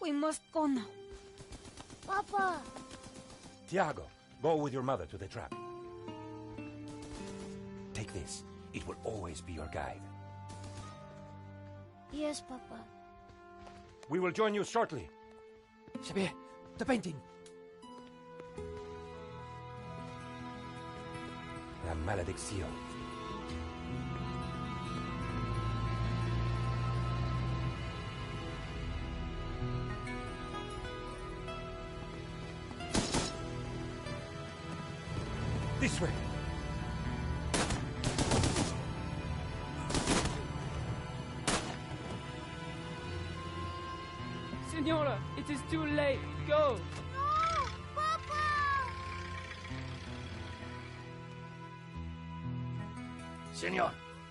We must go now. Papa! Tiago, go with your mother to the trap. Take this. It will always be your guide. Yes, Papa. We will join you shortly. Xavier, the painting. La maledicción. This way. Senora, it is too late. Go. No! Papa! Senor,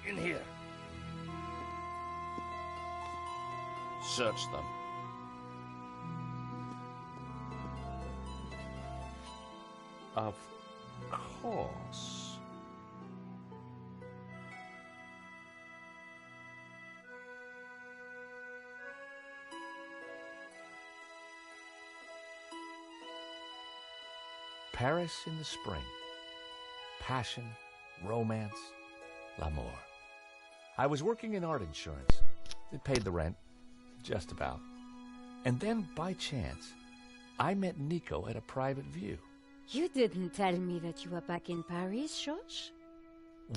in here. Search them. Of course. Paris in the spring. Passion, romance, l'amour. I was working in art insurance. It paid the rent, just about. And then, by chance, I met Nico at a private view. You didn't tell me that you were back in Paris, George?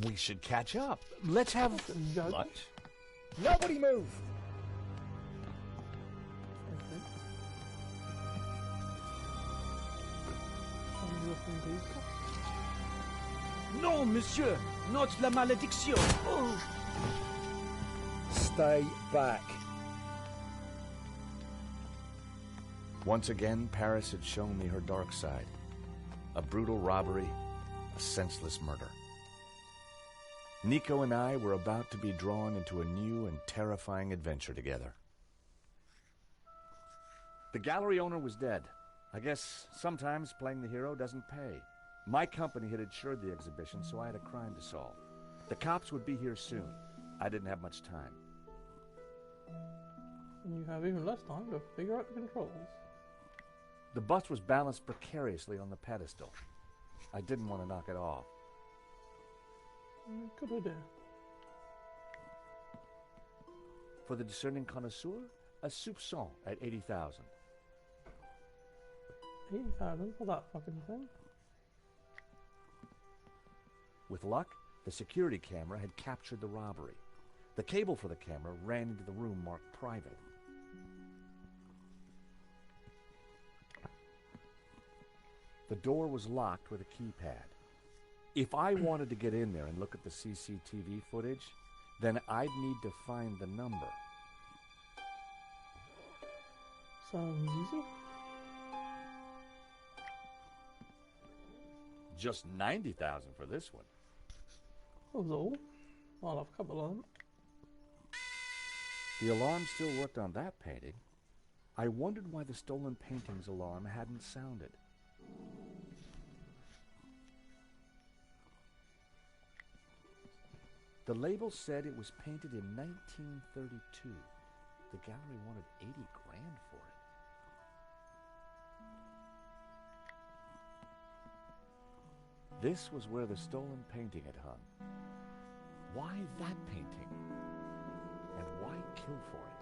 We should catch up. Let's have lunch. Nobody move! Non, monsieur, not la malédiction. Oh. Stay back. Once again, Paris had shown me her dark side. A brutal robbery, a senseless murder. Nico and I were about to be drawn into a new and terrifying adventure together. The gallery owner was dead. I guess sometimes playing the hero doesn't pay. My company had insured the exhibition, so I had a crime to solve. The cops would be here soon. I didn't have much time. You have even less time to figure out the controls. The bust was balanced precariously on the pedestal. I didn't want to knock it off. Good idea. For the discerning connoisseur, a soupçon at 80,000. 80,000 for that fucking thing? With luck, the security camera had captured the robbery. The cable for the camera ran into the room marked private. The door was locked with a keypad. If I wanted to get in there and look at the CCTV footage, then I'd need to find the number. Sounds easy. Just 90,000 for this one. That was all. I'll have a couple of them. The alarm still worked on that painting. I wondered why the stolen painting's alarm hadn't sounded. The label said it was painted in 1932. The gallery wanted 80 grand for it. This was where the stolen painting had hung. Why that painting? And why kill for it?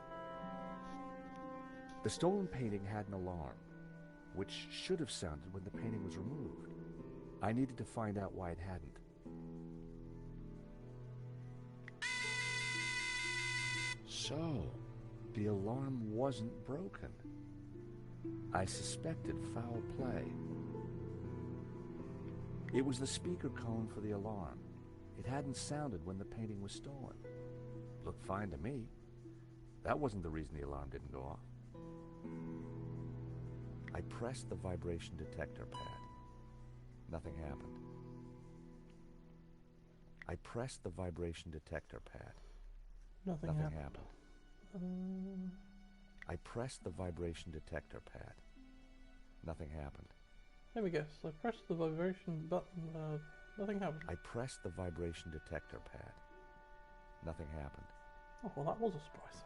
The stolen painting had an alarm, which should have sounded when the painting was removed. I needed to find out why it hadn't. So, the alarm wasn't broken. I suspected foul play. It was the speaker cone for the alarm. It hadn't sounded when the painting was stolen. Looked fine to me. That wasn't the reason the alarm didn't go off. I pressed the vibration detector pad. Nothing happened. I pressed the vibration detector pad. Nothing happened. I pressed the vibration detector pad. Nothing happened. Let me guess. I pressed the vibration button. Nothing happened. I pressed the vibration detector pad. Nothing happened. Oh, well, that was a surprise.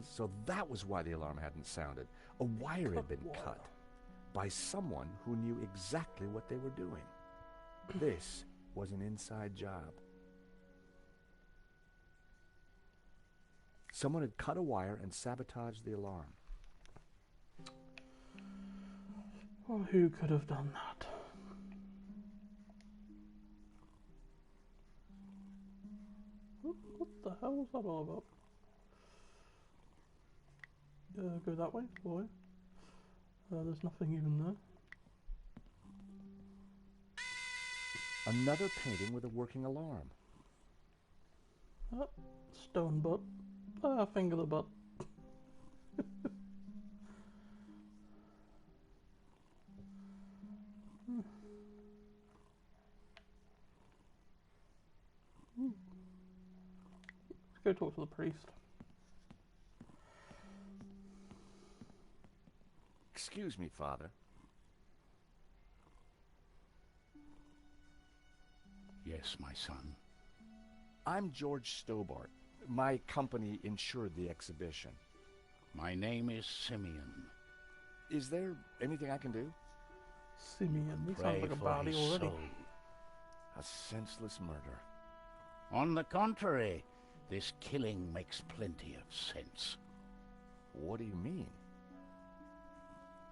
So that was why the alarm hadn't sounded. A wire had been cut by someone who knew exactly what they were doing. This was an inside job. Someone had cut a wire and sabotaged the alarm. Well, who could have done that? What the hell was that all about? Go that way, boy. There's nothing even there. Another painting with a working alarm. Oh, stone butt. Finger the butt. Let's go talk to the priest. Excuse me, Father. Yes, my son. I'm George Stobart. My company insured the exhibition. My name is Simeon. Is there anything I can do? Simeon, he Pray sounds like a for body his already. soul. A senseless murder. On the contrary, this killing makes plenty of sense. What do you mean?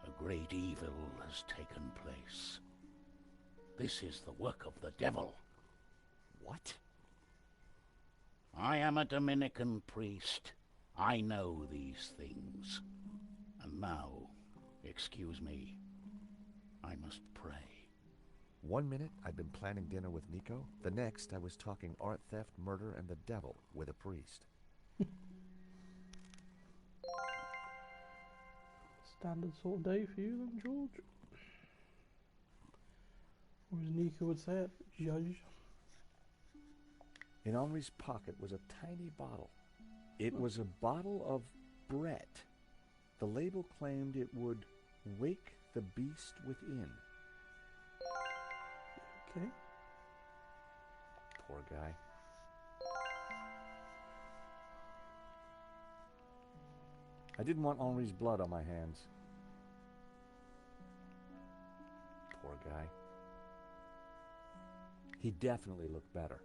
A great evil has taken place. This is the work of the devil. What? I am a Dominican priest. I know these things. And now, excuse me, I must pray. 1 minute, I'd been planning dinner with Nico. The next, I was talking art theft, murder, and the devil with a priest. Standard sort of day for you then, George? Or as Nico would say it, Judge. In Henri's pocket was a tiny bottle. It was a bottle of Brett. The label claimed it would wake the beast within. Okay. Poor guy. I didn't want Henri's blood on my hands. Poor guy. He definitely looked better.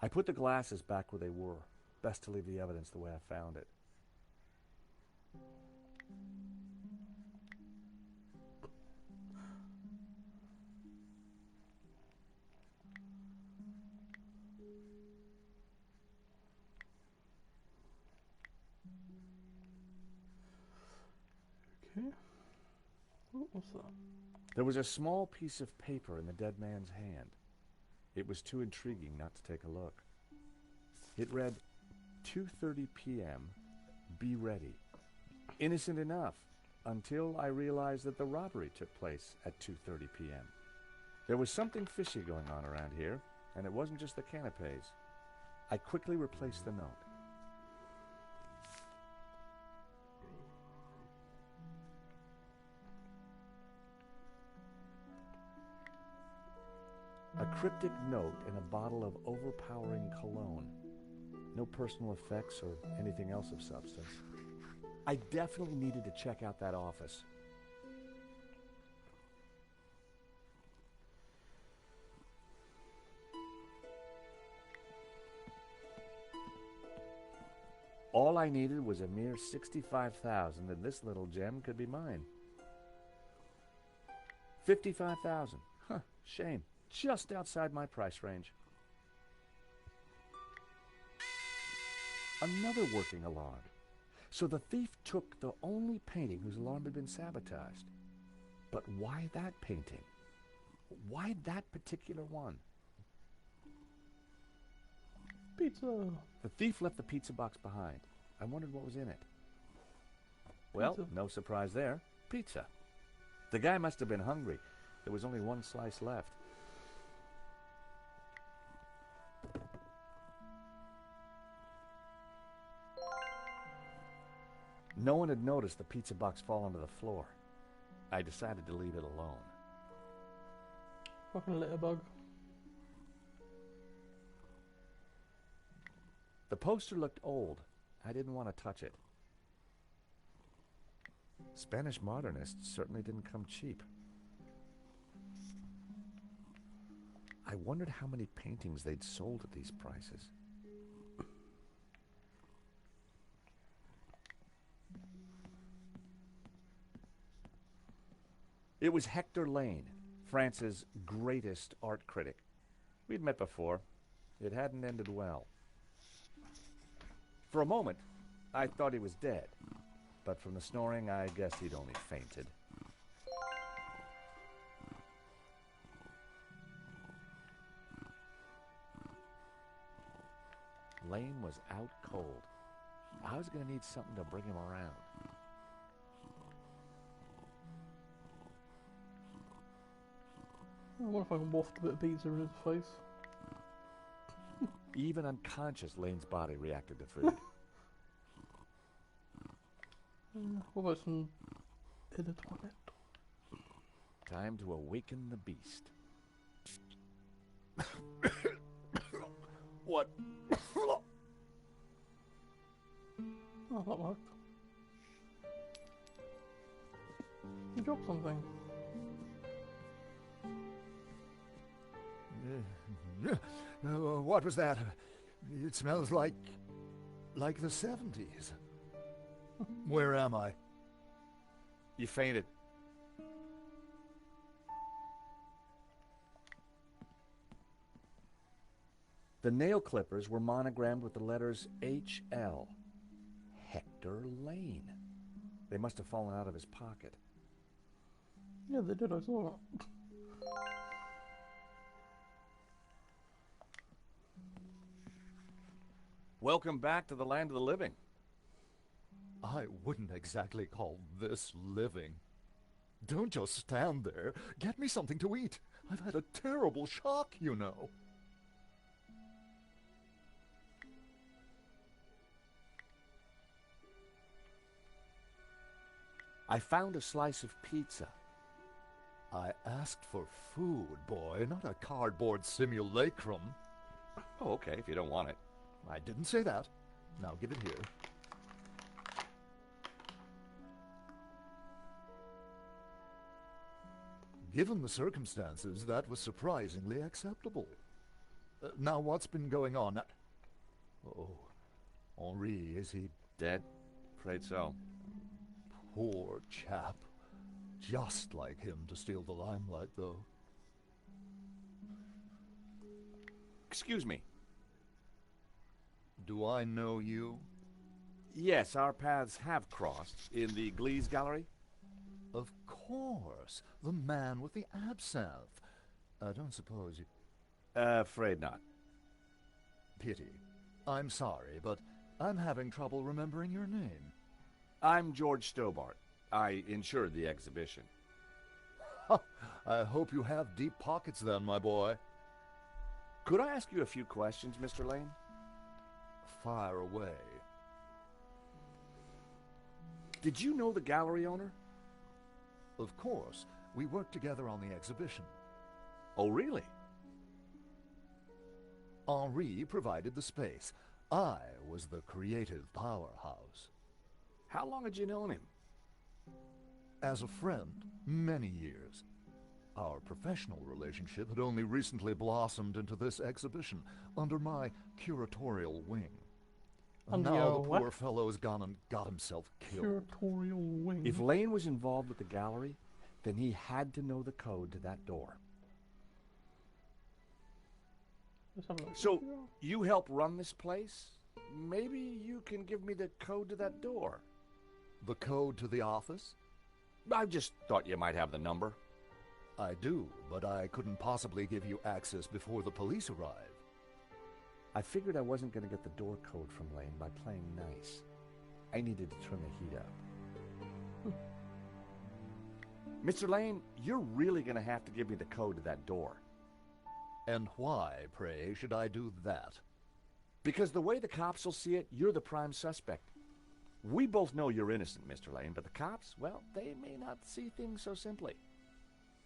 I put the glasses back where they were. Best to leave the evidence the way I found it. Okay. Oh, what's that? There was a small piece of paper in the dead man's hand. It was too intriguing not to take a look. It read, 2:30 p.m., be ready. Innocent enough, until I realized that the robbery took place at 2:30 p.m. There was something fishy going on around here, and it wasn't just the canapes. I quickly replaced the note. A cryptic note in a bottle of overpowering cologne. No personal effects or anything else of substance. I definitely needed to check out that office. All I needed was a mere $65,000, and this little gem could be mine. $55,000. Huh, shame. Just outside my price range. Another working alarm. So the thief took the only painting whose alarm had been sabotaged. But why that painting? Why that particular one? Pizza. The thief left the pizza box behind. I wondered what was in it. Well, Pizza. no surprise there. Pizza. The guy must have been hungry. There was only one slice left. No one had noticed the pizza box fall onto the floor. I decided to leave it alone. Fucking litter bug. The poster looked old, I didn't want to touch it. Spanish modernists certainly didn't come cheap. I wondered how many paintings they'd sold at these prices. It was Hector Lane, France's greatest art critic. We'd met before. It hadn't ended well. For a moment, I thought he was dead, but from the snoring, I guessed he'd only fainted. Lane was out cold. I was going to need something to bring him around. I wonder if I can waft a bit of pizza in his face. Even unconscious, Lane's body reacted to food. What about some in the toilet? Time to awaken the beast. What? Oh, that worked. You dropped something. What was that? It smells like the 70s. Where am I? You fainted. The nail clippers were monogrammed with the letters H.L. Hector Lane. They must have fallen out of his pocket. Yeah, they did, I saw that. Welcome back to the land of the living. I wouldn't exactly call this living. Don't just stand there. Get me something to eat. I've had a terrible shock, you know. I found a slice of pizza. I asked for food, boy, not a cardboard simulacrum. Oh, okay, if you don't want it. I didn't say that. Now give it here. Given the circumstances, that was surprisingly acceptable. Now, what's been going on? Oh, Henri, is he dead? Afraid so. Poor chap. Just like him to steal the limelight, though. Excuse me. Do I know you? Yes, our paths have crossed in the Glees Gallery. Of course. The man with the absinthe. I don't suppose you... Afraid not. Pity. I'm sorry, but I'm having trouble remembering your name. I'm George Stobart. I insured the exhibition. I hope you have deep pockets then, my boy. Could I ask you a few questions, Mr. Lane? Fire away. Did you know the gallery owner? Of course. We worked together on the exhibition. Oh, really? Henri provided the space. I was the creative powerhouse. How long had you known him? As a friend, many years. Our professional relationship had only recently blossomed into this exhibition, under my curatorial wing. And now the poor fellow's gone and got himself killed. Curatorial wing. If Lane was involved with the gallery, then he had to know the code to that door. So, you help run this place? Maybe you can give me the code to that door. The code to the office? I just thought you might have the number. I do, but I couldn't possibly give you access before the police arrive. I figured I wasn't going to get the door code from Lane by playing nice. I needed to turn the heat up. Mr. Lane, you're really going to have to give me the code to that door. And why, pray, should I do that? Because the way the cops will see it, you're the prime suspect. We both know you're innocent, Mr. Lane, but the cops, well, they may not see things so simply.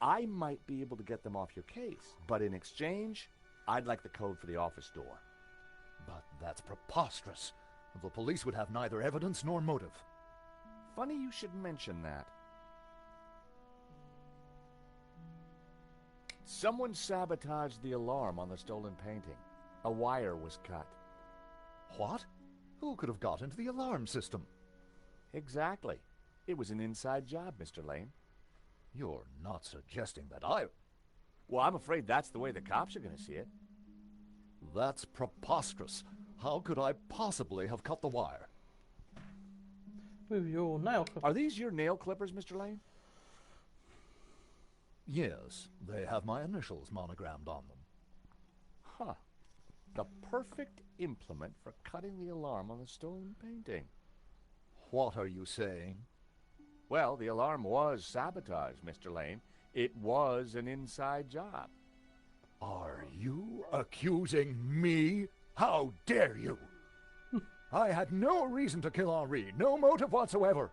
I might be able to get them off your case, but in exchange, I'd like the code for the office door. But that's preposterous. The police would have neither evidence nor motive. Funny you should mention that. Someone sabotaged the alarm on the stolen painting. A wire was cut. What? Who could have got into the alarm system? Exactly. It was an inside job, Mr. Lane. You're not suggesting that I... Well, I'm afraid that's the way the cops are going to see it. That's preposterous. How could I possibly have cut the wire? With your nail clippers. Are these your nail clippers, Mr. Lane? Yes, they have my initials monogrammed on them. Huh. The perfect implement for cutting the alarm on the stolen painting. What are you saying? Well, the alarm was sabotaged, Mr. Lane. It was an inside job. Are you accusing me? How dare you? I had no reason to kill Henri, no motive whatsoever.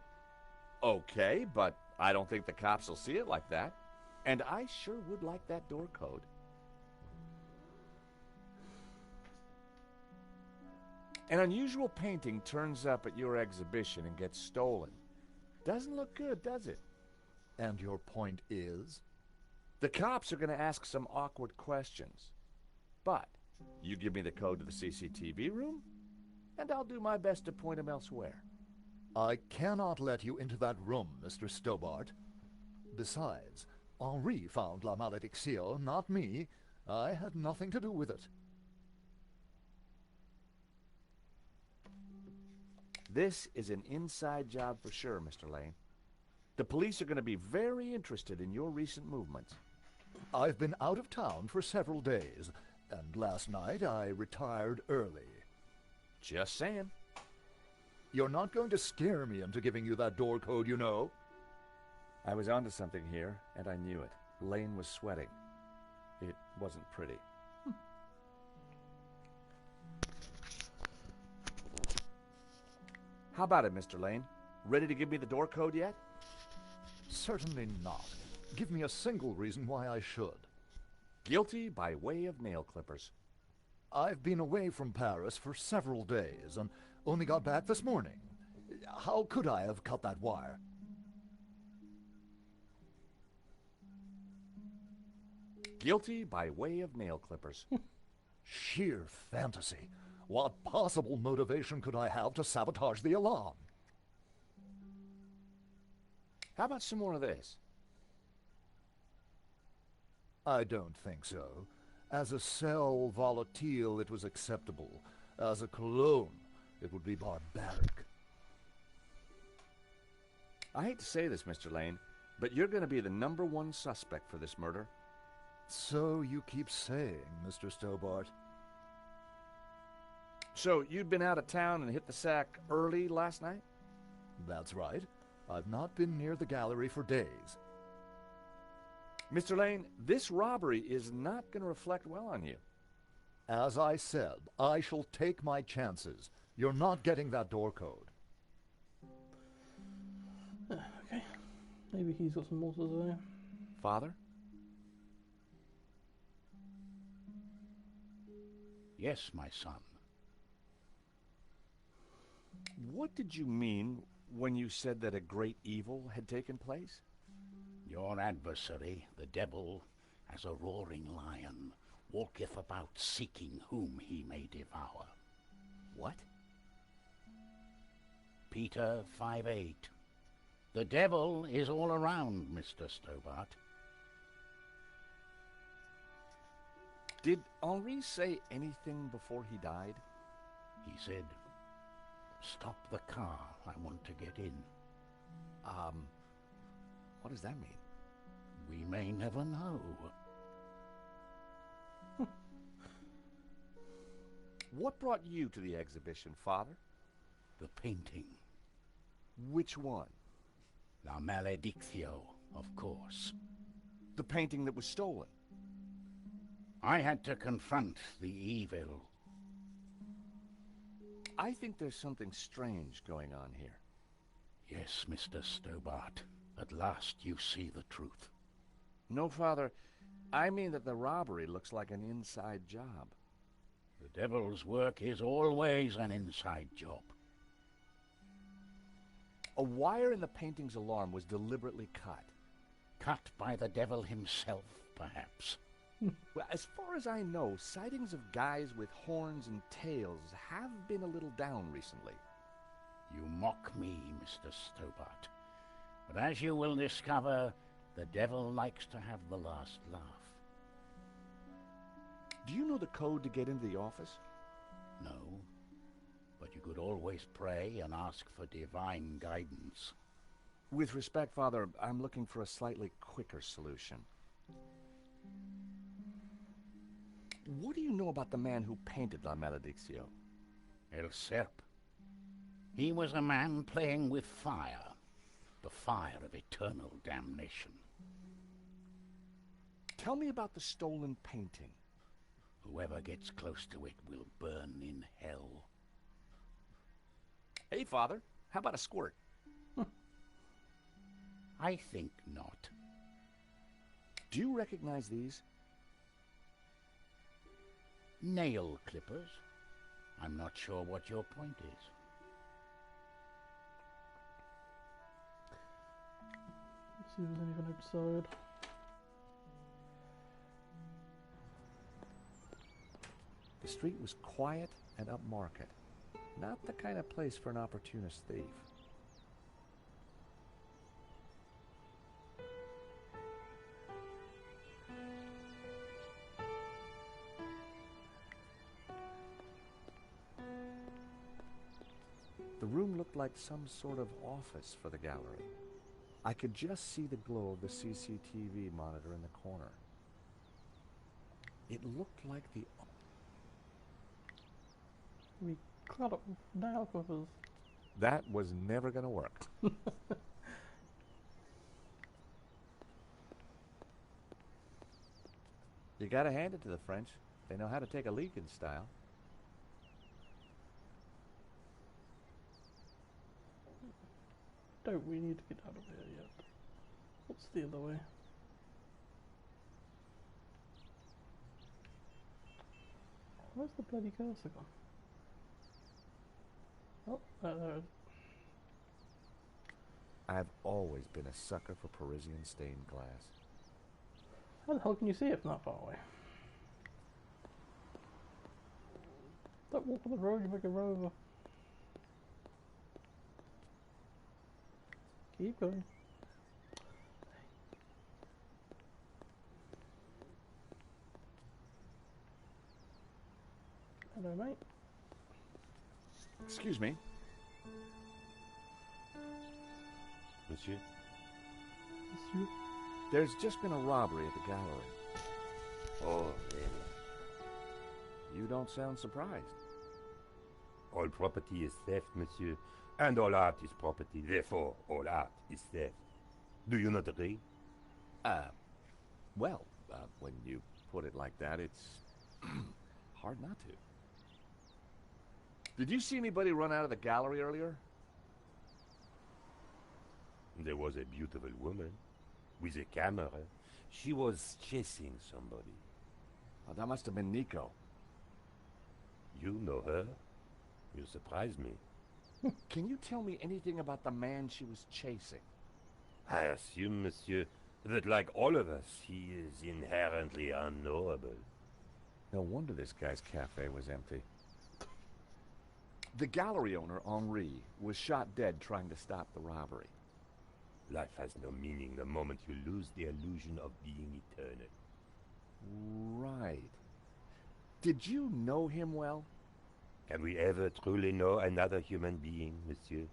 Okay, but I don't think the cops will see it like that. And I sure would like that door code. An unusual painting turns up at your exhibition and gets stolen. Doesn't look good, does it? And your point is? The cops are going to ask some awkward questions. But you give me the code to the CCTV room, and I'll do my best to point them elsewhere. I cannot let you into that room, Mr. Stobart. Besides, Henri found La Malédiction, not me. I had nothing to do with it. This is an inside job for sure, Mr. Lane. The police are going to be very interested in your recent movements. I've been out of town for several days, and last night I retired early. Just saying. You're not going to scare me into giving you that door code, you know. I was onto something here, and I knew it. Lane was sweating. It wasn't pretty. How about it, Mr. Lane? Ready to give me the door code yet? Certainly not. Give me a single reason why I should. Guilty by way of nail clippers. I've been away from Paris for several days and only got back this morning. How could I have cut that wire? Guilty by way of nail clippers. Sheer fantasy. What possible motivation could I have to sabotage the alarm? How about some more of this? I don't think so. As a sel volatile, it was acceptable. As a cologne, it would be barbaric. I hate to say this, Mr. Lane, but you're going to be the #1 suspect for this murder. So you keep saying, Mr. Stobart. So you'd been out of town and hit the sack early last night? That's right. I've not been near the gallery for days. Mr. Lane, this robbery is not going to reflect well on you. As I said, I shall take my chances. You're not getting that door code. Okay. Maybe he's got some more to say. Father? Yes, my son. What did you mean when you said that a great evil had taken place? Your adversary, the devil, as a roaring lion, walketh about seeking whom he may devour. What? Peter 5:8. The devil is all around, Mr. Stobart. Did Henri say anything before he died? He said, "Stop the car, I want to get in." What does that mean? We may never know. What brought you to the exhibition, Father? The painting. Which one? La Malédiction, of course. The painting that was stolen? I had to confront the evil. I think there's something strange going on here. Yes, Mr. Stobart. At last you see the truth. No, Father. I mean that the robbery looks like an inside job. The devil's work is always an inside job. A wire in the painting's alarm was deliberately cut. Cut by the devil himself, perhaps. Well, as far as I know, sightings of guys with horns and tails have been a little down recently. You mock me, Mr. Stobart. But as you will discover, the devil likes to have the last laugh. Do you know the code to get into the office? No, but you could always pray and ask for divine guidance. With respect, Father, I'm looking for a slightly quicker solution. What do you know about the man who painted La Malediccio? El Serp. He was a man playing with fire. The fire of eternal damnation. Tell me about the stolen painting. Whoever gets close to it will burn in hell. Hey, Father, how about a squirt? I think not. Do you recognize these? Nail clippers. I'm not sure what your point is. Let's see if there's anything outside. The street was quiet and upmarket. Not the kind of place for an opportunist thief. The room looked like some sort of office for the gallery. I could just see the glow of the CCTV monitor in the corner. It looked like the... We cut it with nail clippers. That was never going to work. You gotta hand it to the French. They know how to take a leak in style. Don't we need to get out of here yet? What's the other way? Where's the bloody cursor gone? Oh, there it is. I've always been a sucker for Parisian stained glass. How the hell can you see it from that far away? Don't walk on the road, you make a rover. Keep going. Hello, mate. Excuse me. Monsieur? Monsieur? There's just been a robbery at the gallery. Oh, really? You don't sound surprised. All property is theft, monsieur. And all art is property. Therefore, all art is theft. Do you not agree? Well, when you put it like that, it's hard not to. Did you see anybody run out of the gallery earlier? There was a beautiful woman with a camera. She was chasing somebody. Oh, that must have been Nico. You know her? You surprised me. Can you tell me anything about the man she was chasing? I assume, monsieur, that like all of us, he is inherently unknowable. No wonder this guy's cafe was empty. The gallery owner, Henri, was shot dead trying to stop the robbery. Life has no meaning the moment you lose the illusion of being eternal. Right. Did you know him well? Can we ever truly know another human being, monsieur?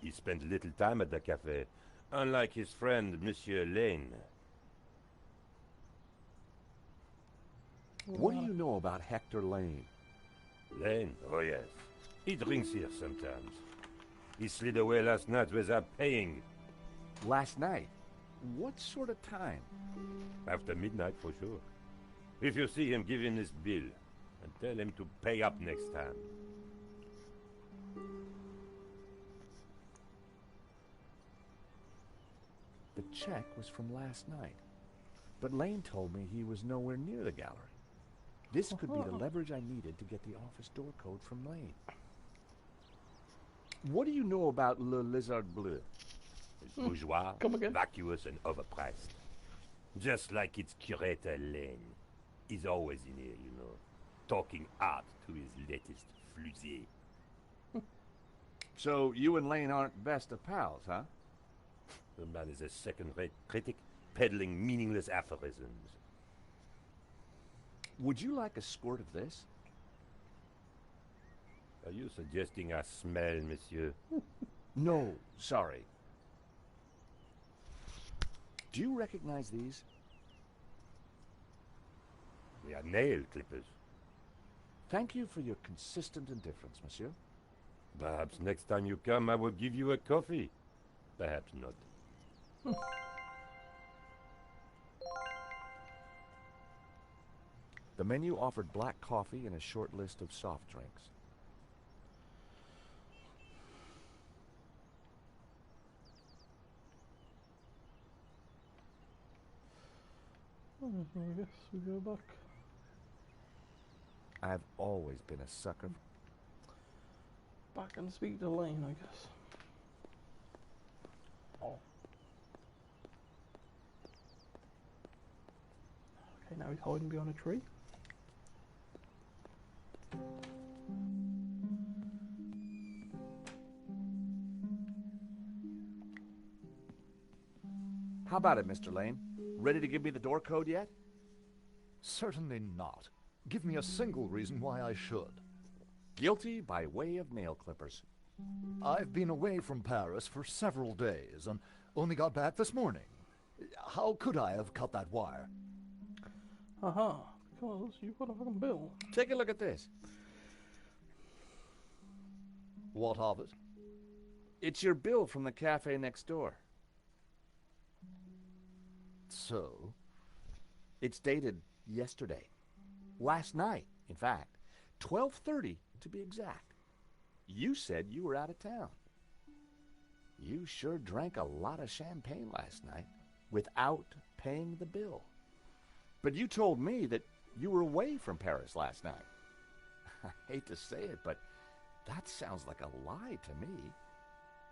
He spent little time at the cafe, unlike his friend, Monsieur Lane. What do you know about Hector Lane? Lane? Oh, yes. He drinks here sometimes. He slid away last night without paying. Last night? What sort of time? After midnight, for sure. If you see him, give him this bill. And tell him to pay up next time. The check was from last night. But Lane told me he was nowhere near the gallery. This could be the leverage I needed to get the office door code from Lane. What do you know about Le Lézard Bleu? It's bourgeois, Come again. vacuous, and overpriced. Just like its curator Lane. He's always in here, you know, talking art to his latest flusée. So you and Lane aren't best of pals, huh? The man is a second-rate critic, peddling meaningless aphorisms. Would you like a squirt of this? Are you suggesting I smell, monsieur? No, sorry. Do you recognize these? They are nail clippers. Thank you for your consistent indifference, monsieur. Perhaps next time you come, I will give you a coffee. Perhaps not. The menu offered black coffee and a short list of soft drinks. I guess we go back. I've always been a sucker. Back and speak to Lane, I guess. Oh. Okay, now he's hiding behind a tree. How about it, Mr. Lane? Ready to give me the door code yet? Certainly not. Give me a single reason why I should. Guilty by way of nail clippers. I've been away from Paris for several days and only got back this morning. How could I have cut that wire? Aha, because you've got a fucking bill. Take a look at this. What of it? It's your bill from the cafe next door. So? It's dated yesterday. Last night, in fact. 12:30 to be exact. You said you were out of town. You sure drank a lot of champagne last night without paying the bill. But you told me that you were away from Paris last night. I hate to say it, but that sounds like a lie to me.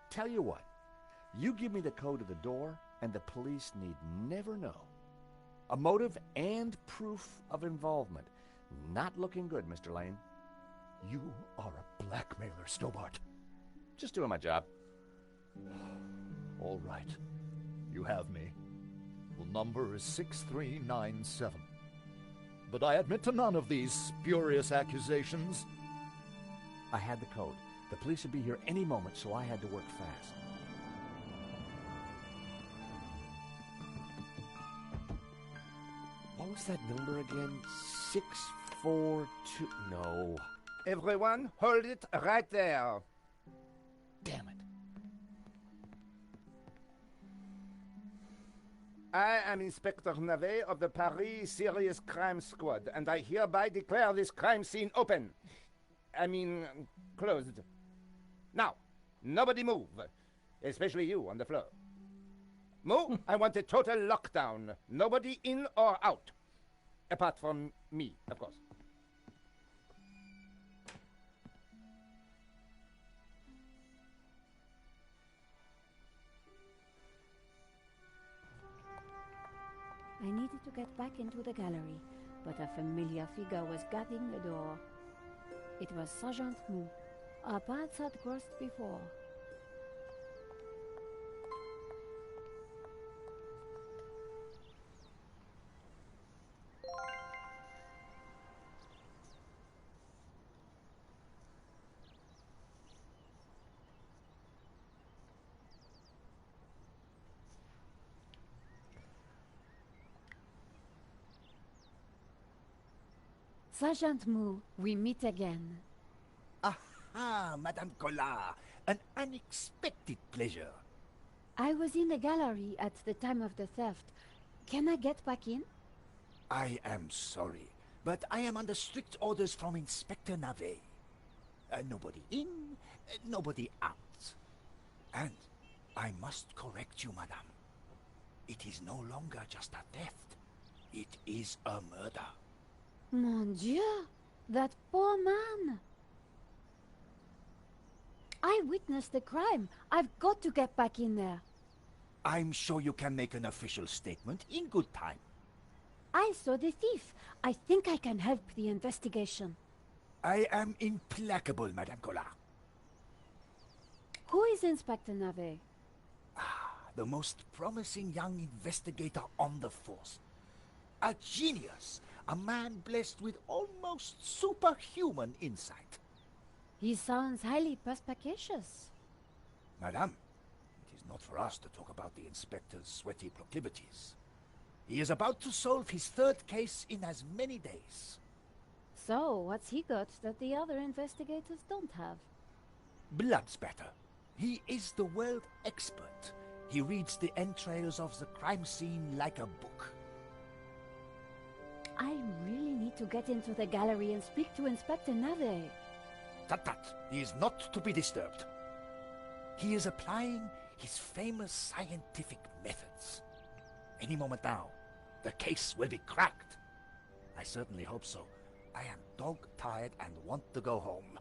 Tell you what, you give me the code to the door and the police need never know. A motive and proof of involvement. Not looking good, Mr. Lane. You are a blackmailer, Stobart. Just doing my job. All right. You have me. The number is 6397. But I admit to none of these spurious accusations. I had the code. The police would be here any moment, so I had to work fast. What was that number again? 642... No. Everyone, hold it right there. Damn it. I am Inspector Navet of the Paris Serious Crime Squad, and I hereby declare this crime scene open. Closed. Now, nobody move, especially you on the floor. Mo, I want a total lockdown. Nobody in or out. Apart from me, of course. I needed to get back into the gallery, but a familiar figure was guarding the door. It was Sergeant Mou. Our paths had crossed before. Sergeant Mou, we meet again. Aha, Madame Collard. An unexpected pleasure. I was in the gallery at the time of the theft. Can I get back in? I am sorry, but I am under strict orders from Inspector Navet. Nobody in, nobody out. And I must correct you, Madame. It is no longer just a theft. It is a murder. Mon Dieu! That poor man! I witnessed the crime. I've got to get back in there. I'm sure you can make an official statement in good time. I saw the thief. I think I can help the investigation. I am implacable, Madame Collard. Who is Inspector Navet? The most promising young investigator on the force. A genius. A man blessed with almost superhuman insight. He sounds highly perspicacious. Madame, it is not for us to talk about the inspector's sweaty proclivities. He is about to solve his third case in as many days. So, what's he got that the other investigators don't have? Blood spatter. He is the world expert. He reads the entrails of the crime scene like a book. I really need to get into the gallery and speak to Inspector Navet. Tut. He is not to be disturbed. He is applying his famous scientific methods. Any moment now, the case will be cracked. I certainly hope so. I am dog-tired and want to go home.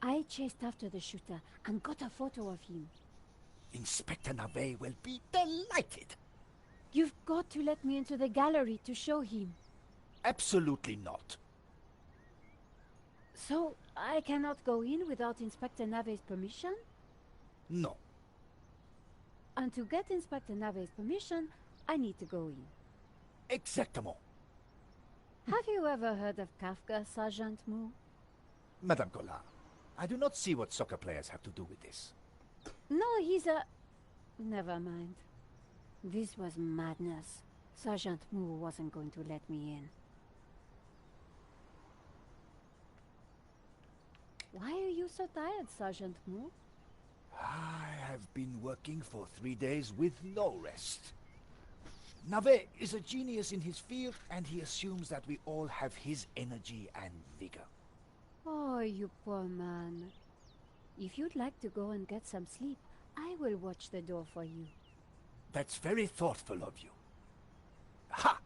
I chased after the shooter and got a photo of him. Inspector Navet will be delighted. You've got to let me into the gallery to show him. Absolutely not. So, I cannot go in without Inspector Navet's permission? No. And to get Inspector Navet's permission, I need to go in. Exactement. Have you ever heard of Kafka, Sergeant Mu? Madame Collard, I do not see what soccer players have to do with this. No, he's a... Never mind. This was madness. Sergeant Mu wasn't going to let me in. Why are you so tired, Sergeant Mu? I have been working for 3 days with no rest. Navet is a genius in his field, and he assumes that we all have his energy and vigor. Oh, you poor man. If you'd like to go and get some sleep, I will watch the door for you. That's very thoughtful of you. Ha!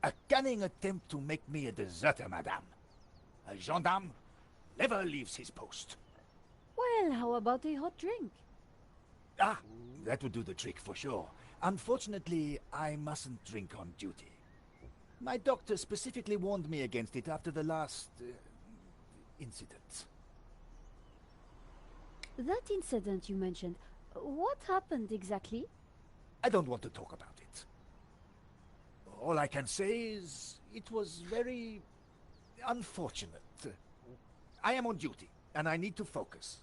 A cunning attempt to make me a deserter, madame. A gendarme never leaves his post. Well, how about a hot drink? That would do the trick for sure. Unfortunately, I mustn't drink on duty. My doctor specifically warned me against it after the last... incident. That incident you mentioned, what happened exactly? I don't want to talk about it. All I can say is it was very unfortunate. I am on duty, and I need to focus.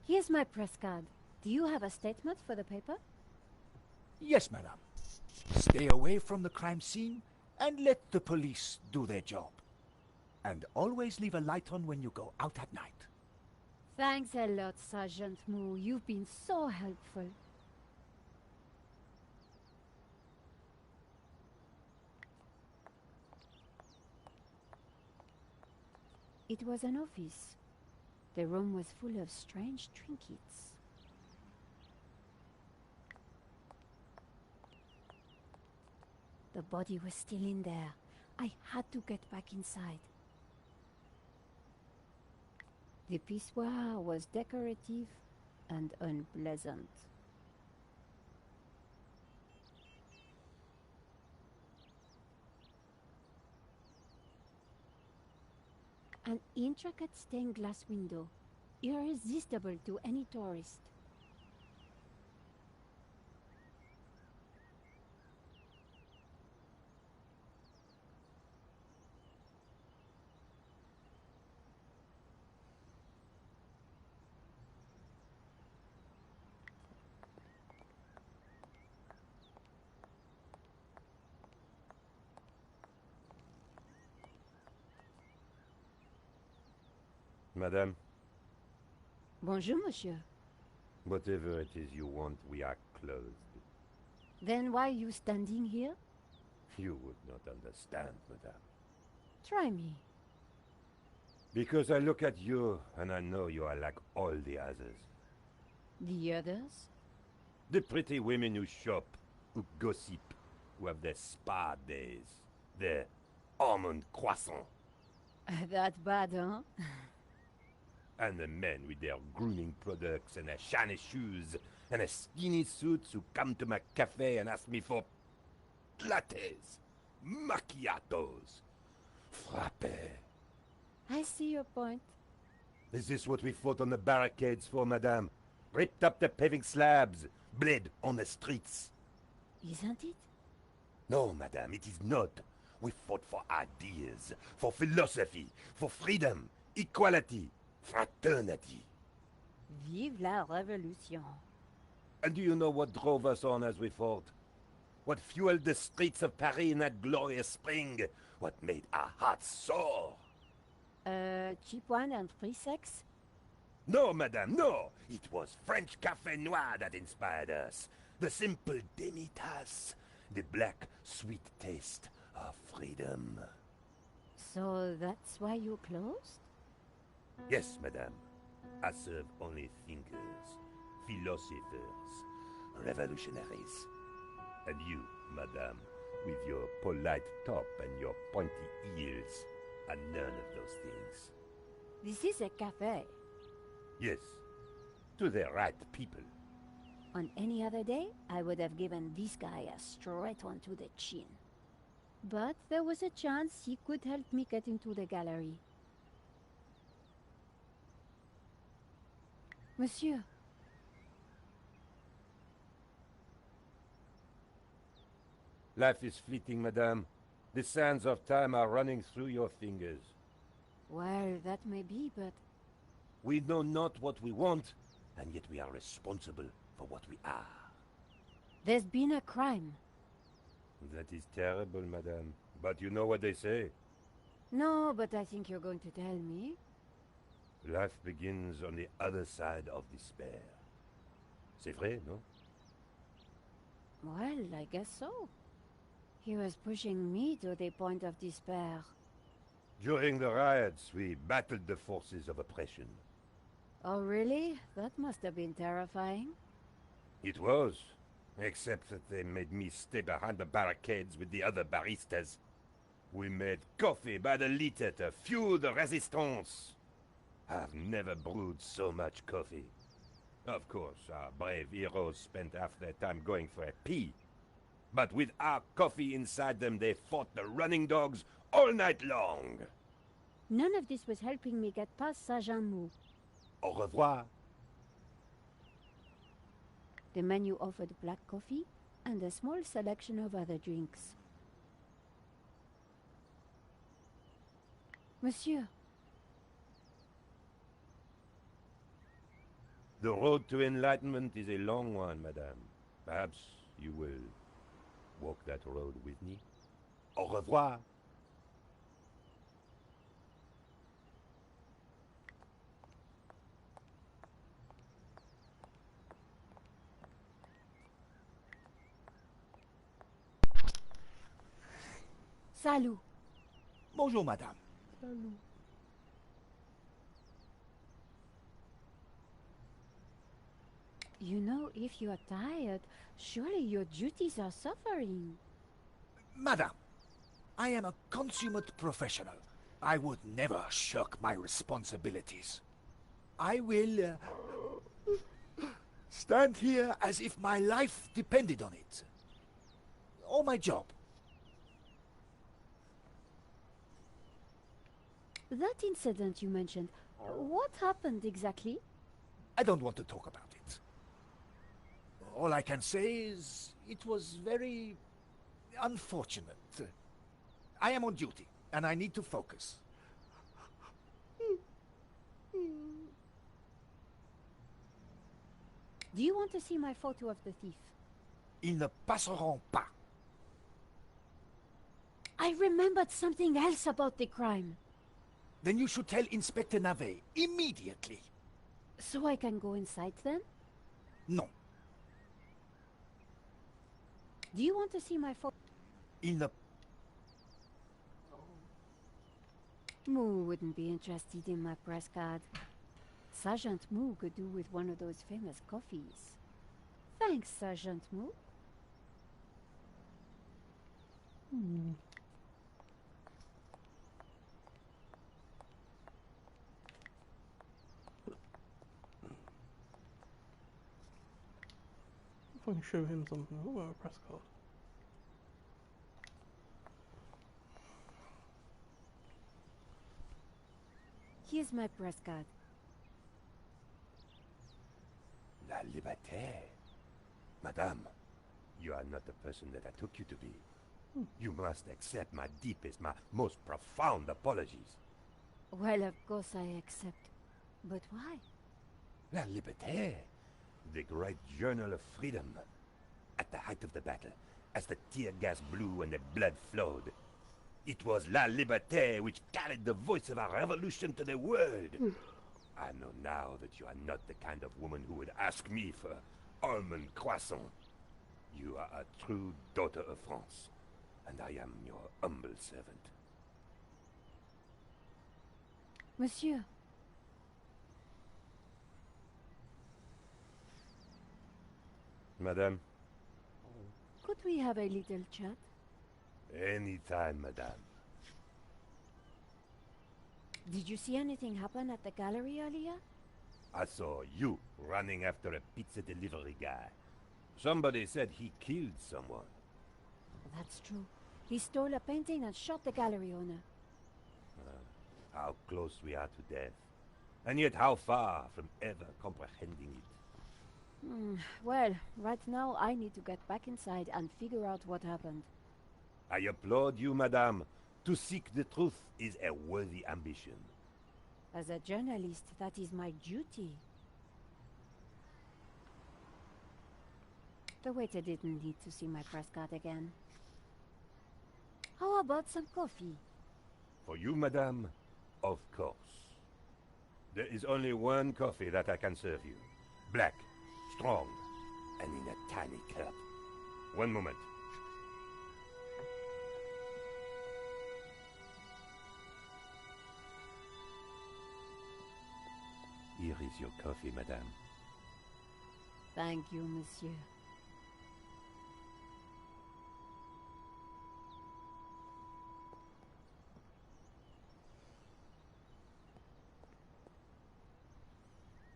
Here's my press card. Do you have a statement for the paper? Yes, madame. Stay away from the crime scene and let the police do their job. And always leave a light on when you go out at night. Thanks a lot, Sergeant Mu. You've been so helpful. It was an office. The room was full of strange trinkets. The body was still in there. I had to get back inside. The pissoir was decorative and unpleasant. An intricate stained glass window, irresistible to any tourist. Madame, Bonjour, monsieur. whatever it is you want, we are closed. Then why are you standing here? You would not understand, madame. Try me. Because I look at you, and I know you are like all the others. The others? The pretty women who shop, who gossip, who have their spa days. There, almond croissant. That bad, huh? And the men with their grooming products and their shiny shoes and their skinny suits who come to my cafe and ask me for lattes, macchiatos, frappes. I see your point. Is this what we fought on the barricades for, madame? Ripped up the paving slabs, bled on the streets. Isn't it? No, madame, it is not. We fought for ideas, for philosophy, for freedom, equality, fraternity. Vive la révolution. And do you know what drove us on as we fought? What fueled the streets of Paris in that glorious spring? What made our hearts soar? Cheap wine and free sex? No, madame, no! It was French Café Noir that inspired us. The simple demi-tasse. The black, sweet taste of freedom. So that's why you closed? Yes, madame. I serve only thinkers, philosophers, revolutionaries. And you, madame, with your polite top and your pointy ears, are none of those things. This is a cafe. Yes, to the right people. On any other day, I would have given this guy a straight one to the chin. But there was a chance he could help me get into the gallery. Monsieur. Life is fleeting, madame. The sands of time are running through your fingers. Well, that may be, but... We know not what we want, and yet we are responsible for what we are. There's been a crime. That is terrible, madame. But you know what they say. No, but I think you're going to tell me. Life begins on the other side of despair. C'est vrai, no? Well, I guess so. He was pushing me to the point of despair. During the riots, we battled the forces of oppression. Oh, really? That must have been terrifying. It was, except that they made me stay behind the barricades with the other baristas. We made coffee by the liter to fuel the resistance. I've never brewed so much coffee. Of course, our brave heroes spent half their time going for a pee. But with our coffee inside them, they fought the running dogs all night long. None of this was helping me get past Sergent Mou. Au revoir. The menu offered black coffee and a small selection of other drinks. Monsieur. The road to enlightenment is a long one, madame. Perhaps you will walk that road with me. Au revoir. Salut. Bonjour, madame. Salut. You know, if you are tired, surely your duties are suffering. Madam, I am a consummate professional. I would never shirk my responsibilities. I will stand here as if my life depended on it. Or my job. That incident you mentioned, what happened exactly? I don't want to talk about it. All I can say is it was very unfortunate. I am on duty, and I need to focus. Do you want to see my photo of the thief? Ils ne passeront pas. I remembered something else about the crime. Then you should tell Inspector Navet immediately. So I can go inside then? No. Do you want to see my photo? Il ne... Moo wouldn't be interested in my press card. Sergeant Moo could do with one of those famous coffees. Thanks, Sergeant Moo. I can show him something. Oh, a press card. Here's my press card. La Liberté. Madame, you are not the person that I took you to be. You must accept my deepest, my most profound apologies. Well, of course I accept. But why? La Liberté, the great journal of freedom. At the height of the battle, as the tear gas blew and the blood flowed, it was La Liberté which carried the voice of our revolution to the world. I know now that you are not the kind of woman who would ask me for almond croissant. You are a true daughter of France, and I am your humble servant. Monsieur. Madame? Could we have a little chat? Anytime, madame. Did you see anything happen at the gallery earlier? I saw you running after a pizza delivery guy. Somebody said he killed someone. That's true. He stole a painting and shot the gallery owner. How close we are to death. And yet how far from ever comprehending it. Well, right now I need to get back inside and figure out what happened. I applaud you, madame. To seek the truth is a worthy ambition. As a journalist, that is my duty. The waiter didn't need to see my press card again. How about some coffee? For you, madame, of course. There is only one coffee that I can serve you. Black, strong, and in a tiny cup. One moment. Here is your coffee, madame. Thank you, monsieur.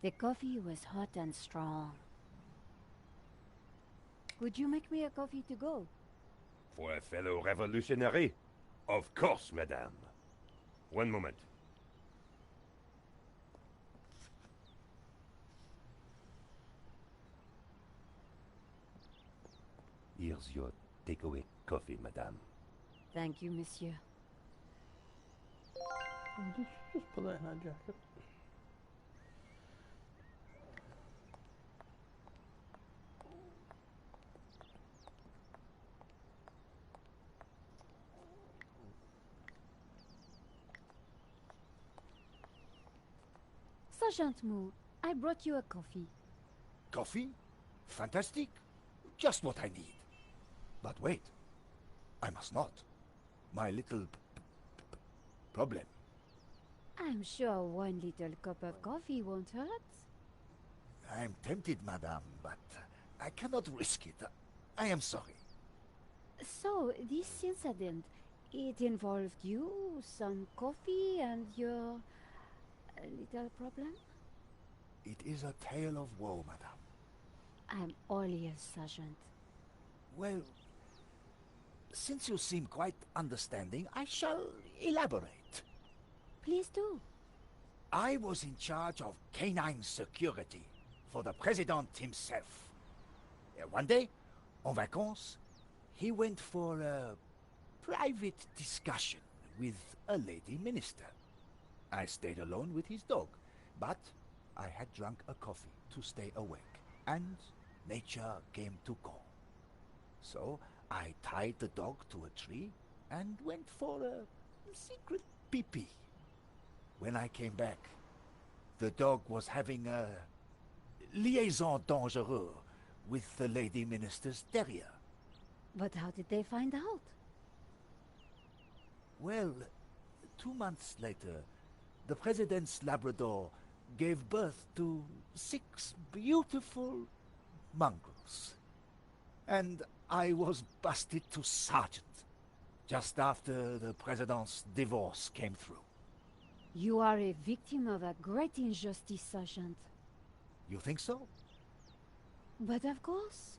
The coffee was hot and strong. Could you make me a coffee to go? For a fellow revolutionary? Of course, madame. One moment. Here's your takeaway coffee, madame. Thank you, monsieur. Just put that in that jacket. Sergeant Moo, I brought you a coffee. Coffee? Fantastic. Just what I need. But wait. I must not. My little problem. I'm sure one little cup of coffee won't hurt. I am tempted, madame, but I cannot risk it. I am sorry. So, this incident, it involved you, some coffee, and your little problem? It is a tale of woe, madame. I'm all ears, Sergeant. Well, since you seem quite understanding, I shall elaborate. Please do. I was in charge of canine security for the President himself. One day, en vacances, he went for a private discussion with a lady minister. I stayed alone with his dog, but I had drunk a coffee to stay awake, and nature came to call. So I tied the dog to a tree and went for a secret pee-pee. When I came back, the dog was having a liaison dangereuse with the lady minister's terrier. But how did they find out? Well, 2 months later, the President's Labrador gave birth to 6 beautiful mongrels. And I was busted to sergeant just after the President's divorce came through. You are a victim of a great injustice, Sergeant. You think so? But of course.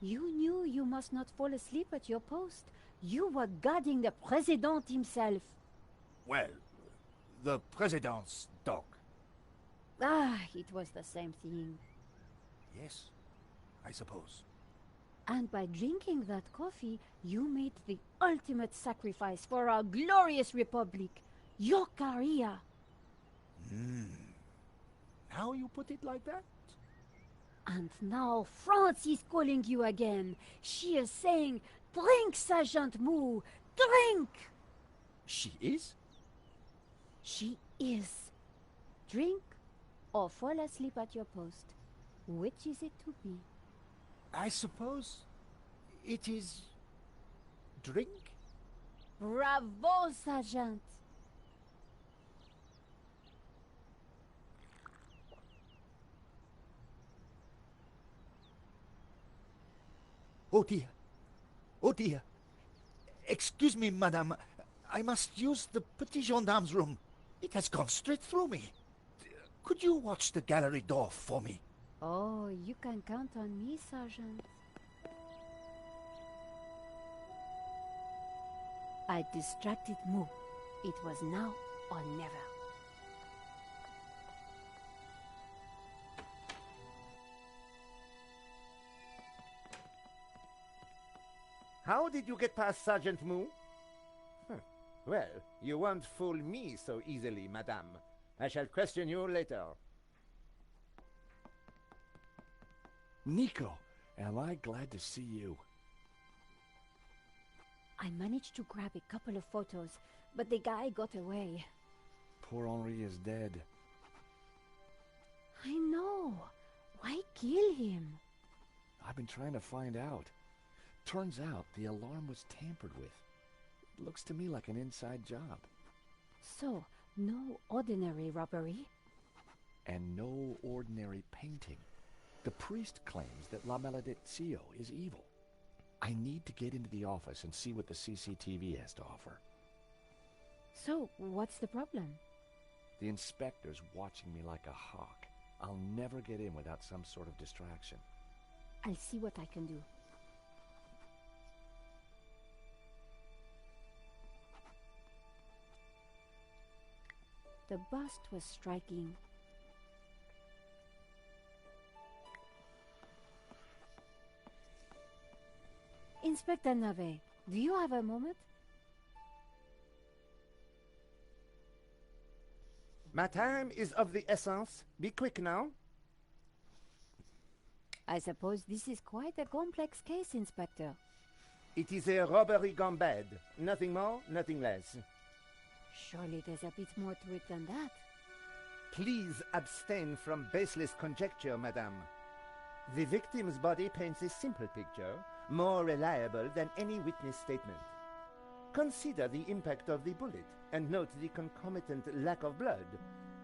You knew you must not fall asleep at your post. You were guarding the President himself. Well, the President's dog. Ah, it was the same thing. Yes, I suppose. And by drinking that coffee, you made the ultimate sacrifice for our glorious republic, your career. Now you put it like that? And now France is calling you again. She is saying, drink, Sergeant Moo, drink! She is? She is. Drink or fall asleep at your post. Which is it to be? I suppose it is drink? Bravo, Sergeant! Oh dear. Oh dear. Excuse me, madame. I must use the petit gendarme's room. It has gone straight through me. Could you watch the gallery door for me? Oh, you can count on me, Sergeant. I distracted Moo. It was now or never. How did you get past Sergeant Moo? Well, you won't fool me so easily, madame. I shall question you later. Nico, am I glad to see you. I managed to grab a couple of photos, but the guy got away. Poor Henri is dead. I know. Why kill him? I've been trying to find out. Turns out the alarm was tampered with. It looks to me like an inside job. So, no ordinary robbery? And no ordinary painting. The priest claims that La Malediccio is evil. I need to get into the office and see what the CCTV has to offer. So, what's the problem? The inspector's watching me like a hawk. I'll never get in without some sort of distraction. I'll see what I can do. The bust was striking. Inspector Navet, do you have a moment? My time is of the essence. Be quick now. I suppose this is quite a complex case, Inspector. It is a robbery gone bad. Nothing more, nothing less. Surely there's a bit more to it than that. Please abstain from baseless conjecture, madame. The victim's body paints a simple picture, more reliable than any witness statement. Consider the impact of the bullet, and note the concomitant lack of blood.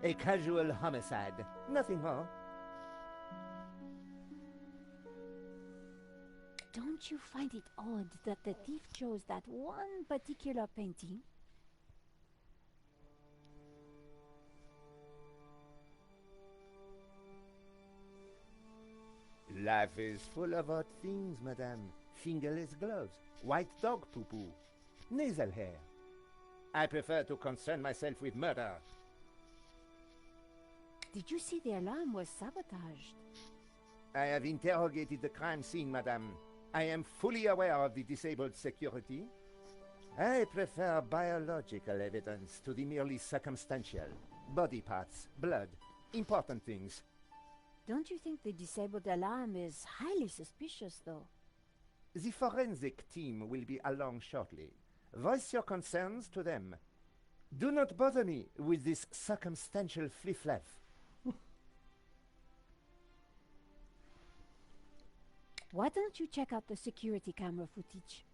A casual homicide, nothing more. Don't you find it odd that the thief chose that one particular painting? Life is full of odd things, madame. Fingerless gloves, white dog poo-poo, nasal hair. I prefer to concern myself with murder. Did you see the alarm was sabotaged? I have interrogated the crime scene, madame. I am fully aware of the disabled security. I prefer biological evidence to the merely circumstantial. Body parts, blood, important things. Don't you think the disabled alarm is highly suspicious, though? The forensic team will be along shortly. Voice your concerns to them. Do not bother me with this circumstantial fliff-flaff. Why don't you check out the security camera footage?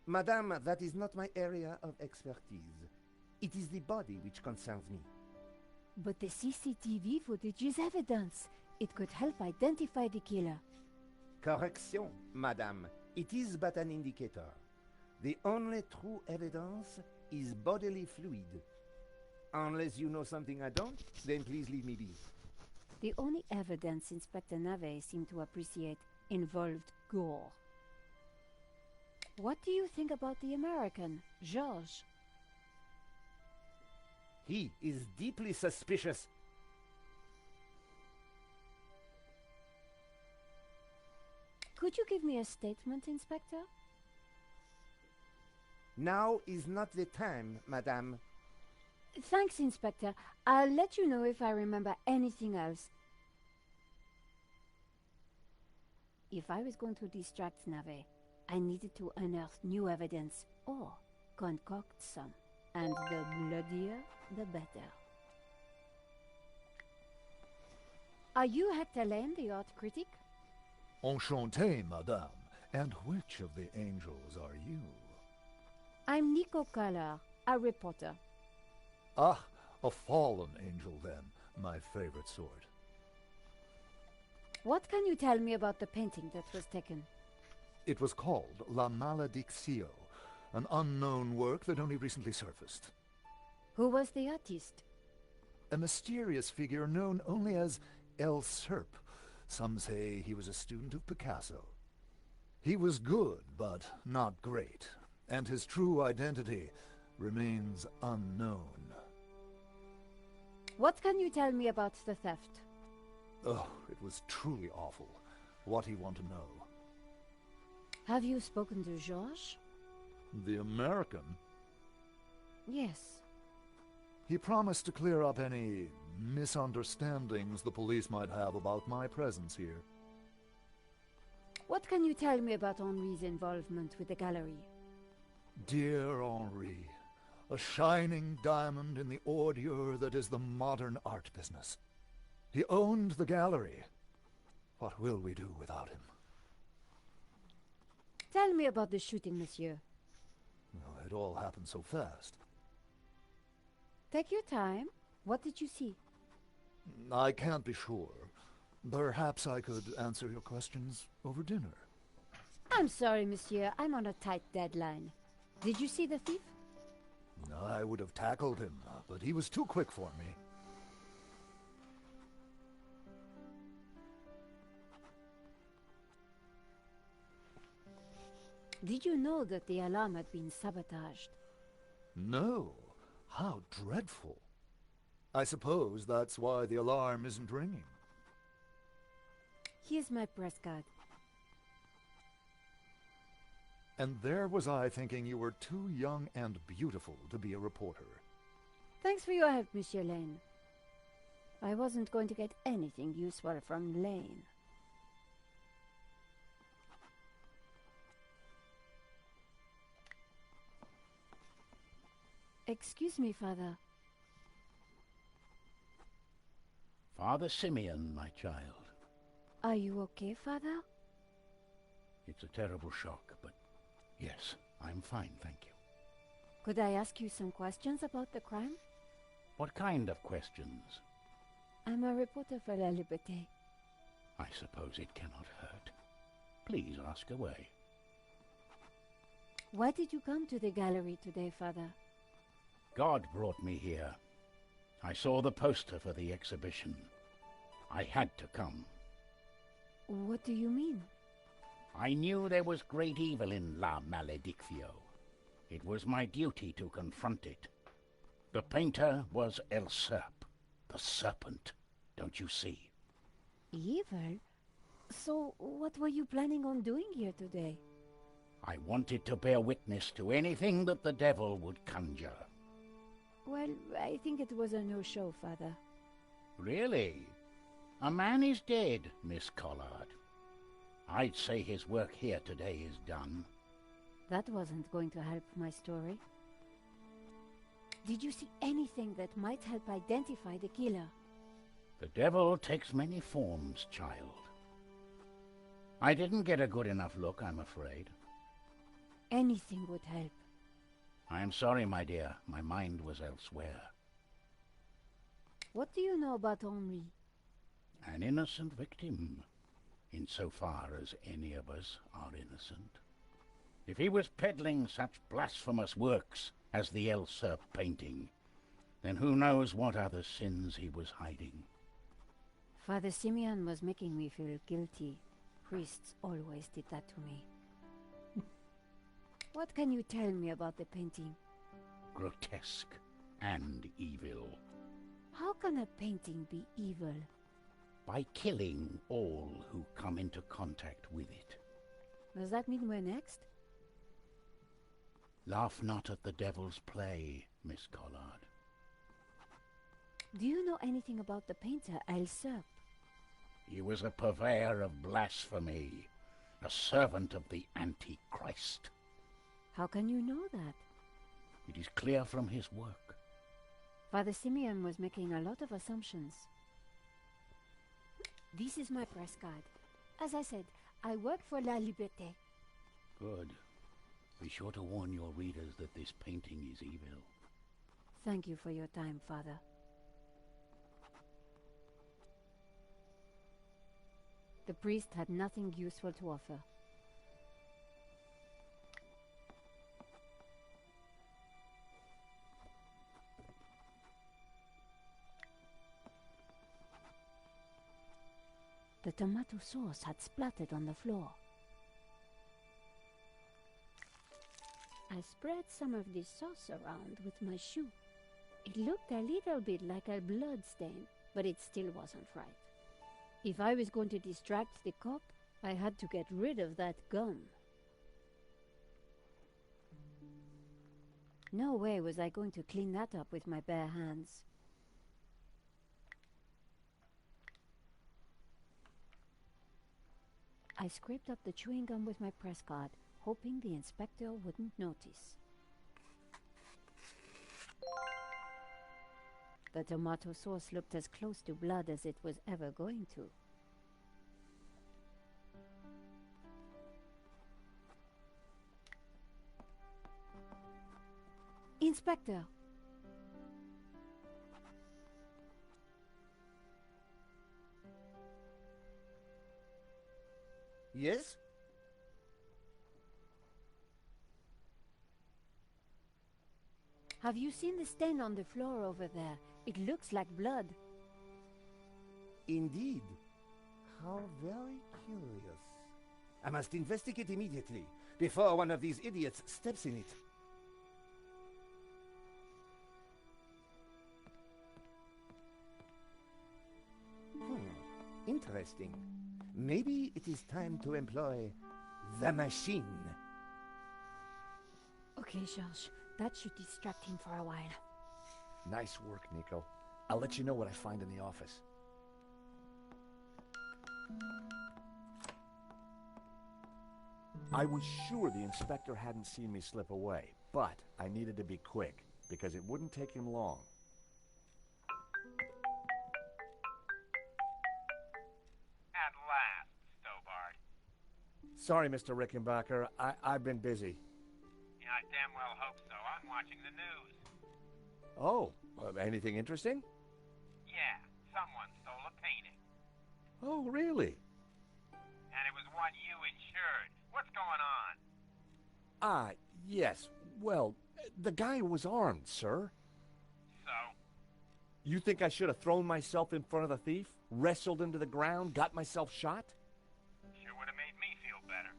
Madame, that is not my area of expertise. It is the body which concerns me. But the CCTV footage is evidence. It could help identify the killer. Correction, madame. It is but an indicator. The only true evidence is bodily fluid. Unless you know something I don't, then please leave me be. The only evidence Inspector Navet seemed to appreciate involved gore. What do you think about the American, Georges? He is deeply suspicious. Could you give me a statement, Inspector? Now is not the time, madame. Thanks, Inspector. I'll let you know if I remember anything else. If I was going to distract Nave, I needed to unearth new evidence or concoct some. And the bloodier, the better. Are you Hector Lane, the art critic? Enchanté, madame. And which of the angels are you? I'm Nico Collar, a reporter. Ah, a fallen angel then. My favorite sort. What can you tell me about the painting that was taken? It was called La Maledictio, an unknown work that only recently surfaced. Who was the artist? A mysterious figure known only as El Serp. Some say he was a student of Picasso. He was good, but not great, and his true identity remains unknown. What can you tell me about the theft? Oh, it was truly awful. What do you want to know? Have you spoken to Georges? The American? Yes. He promised to clear up any misunderstandings the police might have about my presence here. What can you tell me about Henri's involvement with the gallery? Dear Henri, a shining diamond in the ordure that is the modern art business. He owned the gallery. What will we do without him? Tell me about the shooting, monsieur. Well, it all happened so fast. Take your time. What did you see? I can't be sure. Perhaps I could answer your questions over dinner. I'm sorry, monsieur. I'm on a tight deadline. Did you see the thief? I would have tackled him, but he was too quick for me. Did you know that the alarm had been sabotaged? No. How dreadful. I suppose that's why the alarm isn't ringing. Here's my press card. And there was I thinking you were too young and beautiful to be a reporter. Thanks for your help, Monsieur Lane. I wasn't going to get anything useful from Lane. Excuse me, Father. Father Simeon, my child. Are you okay, Father? It's a terrible shock, but yes, I'm fine, thank you. Could I ask you some questions about the crime? What kind of questions? I'm a reporter for La Liberté. I suppose it cannot hurt. Please ask away. Why did you come to the gallery today, Father? God brought me here. I saw the poster for the exhibition. I had to come. What do you mean? I knew there was great evil in La Maledictio. It was my duty to confront it. The painter was El Serp, the Serpent, don't you see? Evil? So what were you planning on doing here today? I wanted to bear witness to anything that the devil would conjure. Well, I think it was a no-show, Father. Really? A man is dead, Miss Collard. I'd say his work here today is done. That wasn't going to help my story. Did you see anything that might help identify the killer? The devil takes many forms, child. I didn't get a good enough look, I'm afraid. Anything would help. I'm sorry, my dear. My mind was elsewhere. What do you know about Henri? An innocent victim, insofar as any of us are innocent. If he was peddling such blasphemous works as the El Serp painting, then who knows what other sins he was hiding. Father Simeon was making me feel guilty. Priests always did that to me. What can you tell me about the painting? Grotesque and evil. How can a painting be evil? By killing all who come into contact with it. Does that mean we're next? Laugh not at the devil's play, Miss Collard. Do you know anything about the painter, Serpent? He was a purveyor of blasphemy, a servant of the Antichrist. How can you know that? It is clear from his work. Father Simeon was making a lot of assumptions. This is my press card. As I said, I work for La Liberté. Good. Be sure to warn your readers that this painting is evil. Thank you for your time, Father. The priest had nothing useful to offer. The tomato sauce had splattered on the floor. I spread some of this sauce around with my shoe. It looked a little bit like a blood stain, but it still wasn't right. If I was going to distract the cop, I had to get rid of that gum. No way was I going to clean that up with my bare hands. I scraped up the chewing gum with my press card, hoping the inspector wouldn't notice. The tomato sauce looked as close to blood as it was ever going to. Inspector! Yes? Have you seen the stain on the floor over there? It looks like blood. Indeed. How very curious. I must investigate immediately, before one of these idiots steps in it. Interesting. Maybe it is time to employ the machine. Okay, Georges. That should distract him for a while. Nice work, Nico. I'll let you know what I find in the office. I was sure the inspector hadn't seen me slip away, but I needed to be quick, because it wouldn't take him long. At last, Stobart. Sorry, Mr. Rickenbacker. I've been busy. Yeah, I damn well hope so. I'm watching the news. Oh, anything interesting? Yeah, someone stole a painting. Oh, really? And it was one you insured. What's going on? Yes. Well, the guy was armed, sir. So? You think I should have thrown myself in front of the thief, wrestled into the ground, got myself shot? Sure would have made me feel better.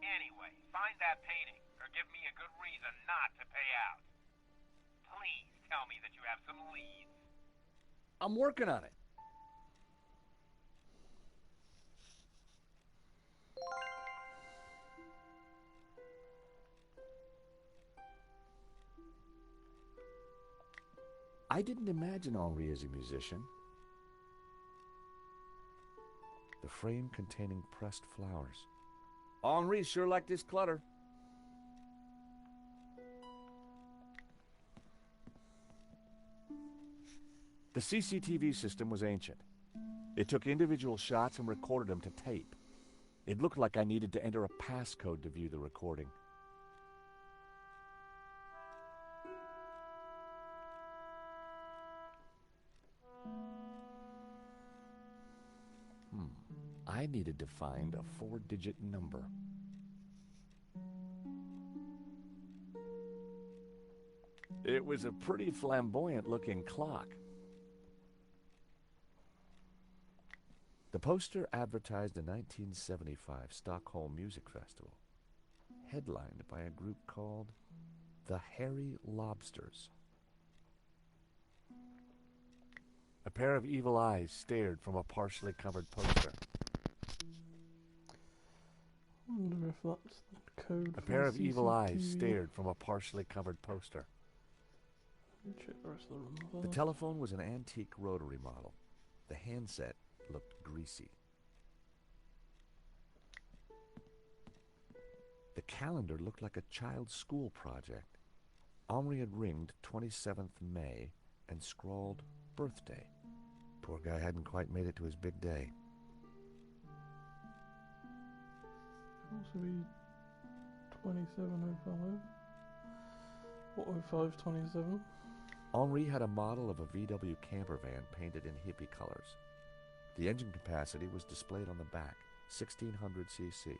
Anyway, find that painting, or give me a good reason not to pay out. Please tell me that you have some leads. I'm working on it. I didn't imagine Henri as a musician. The frame containing pressed flowers. Henri sure liked his clutter. The CCTV system was ancient. It took individual shots and recorded them to tape. It looked like I needed to enter a passcode to view the recording. I needed to find a 4-digit number. It was a pretty flamboyant-looking clock. The poster advertised the 1975 Stockholm Music Festival. headlined by a group called the Hairy Lobsters. A pair of evil eyes stared from a partially covered poster. I wonder if that's the code. A pair of evil eyes stared from a partially covered poster. Check the rest of the room as well. The telephone was an antique rotary model. The handset looked greasy. The calendar looked like a child's school project. Henri had ringed 27th May and scrawled birthday. Poor guy hadn't quite made it to his big day. Also be 2705. What 0527? Henri had a model of a VW camper van painted in hippie colors. The engine capacity was displayed on the back, 1600 cc.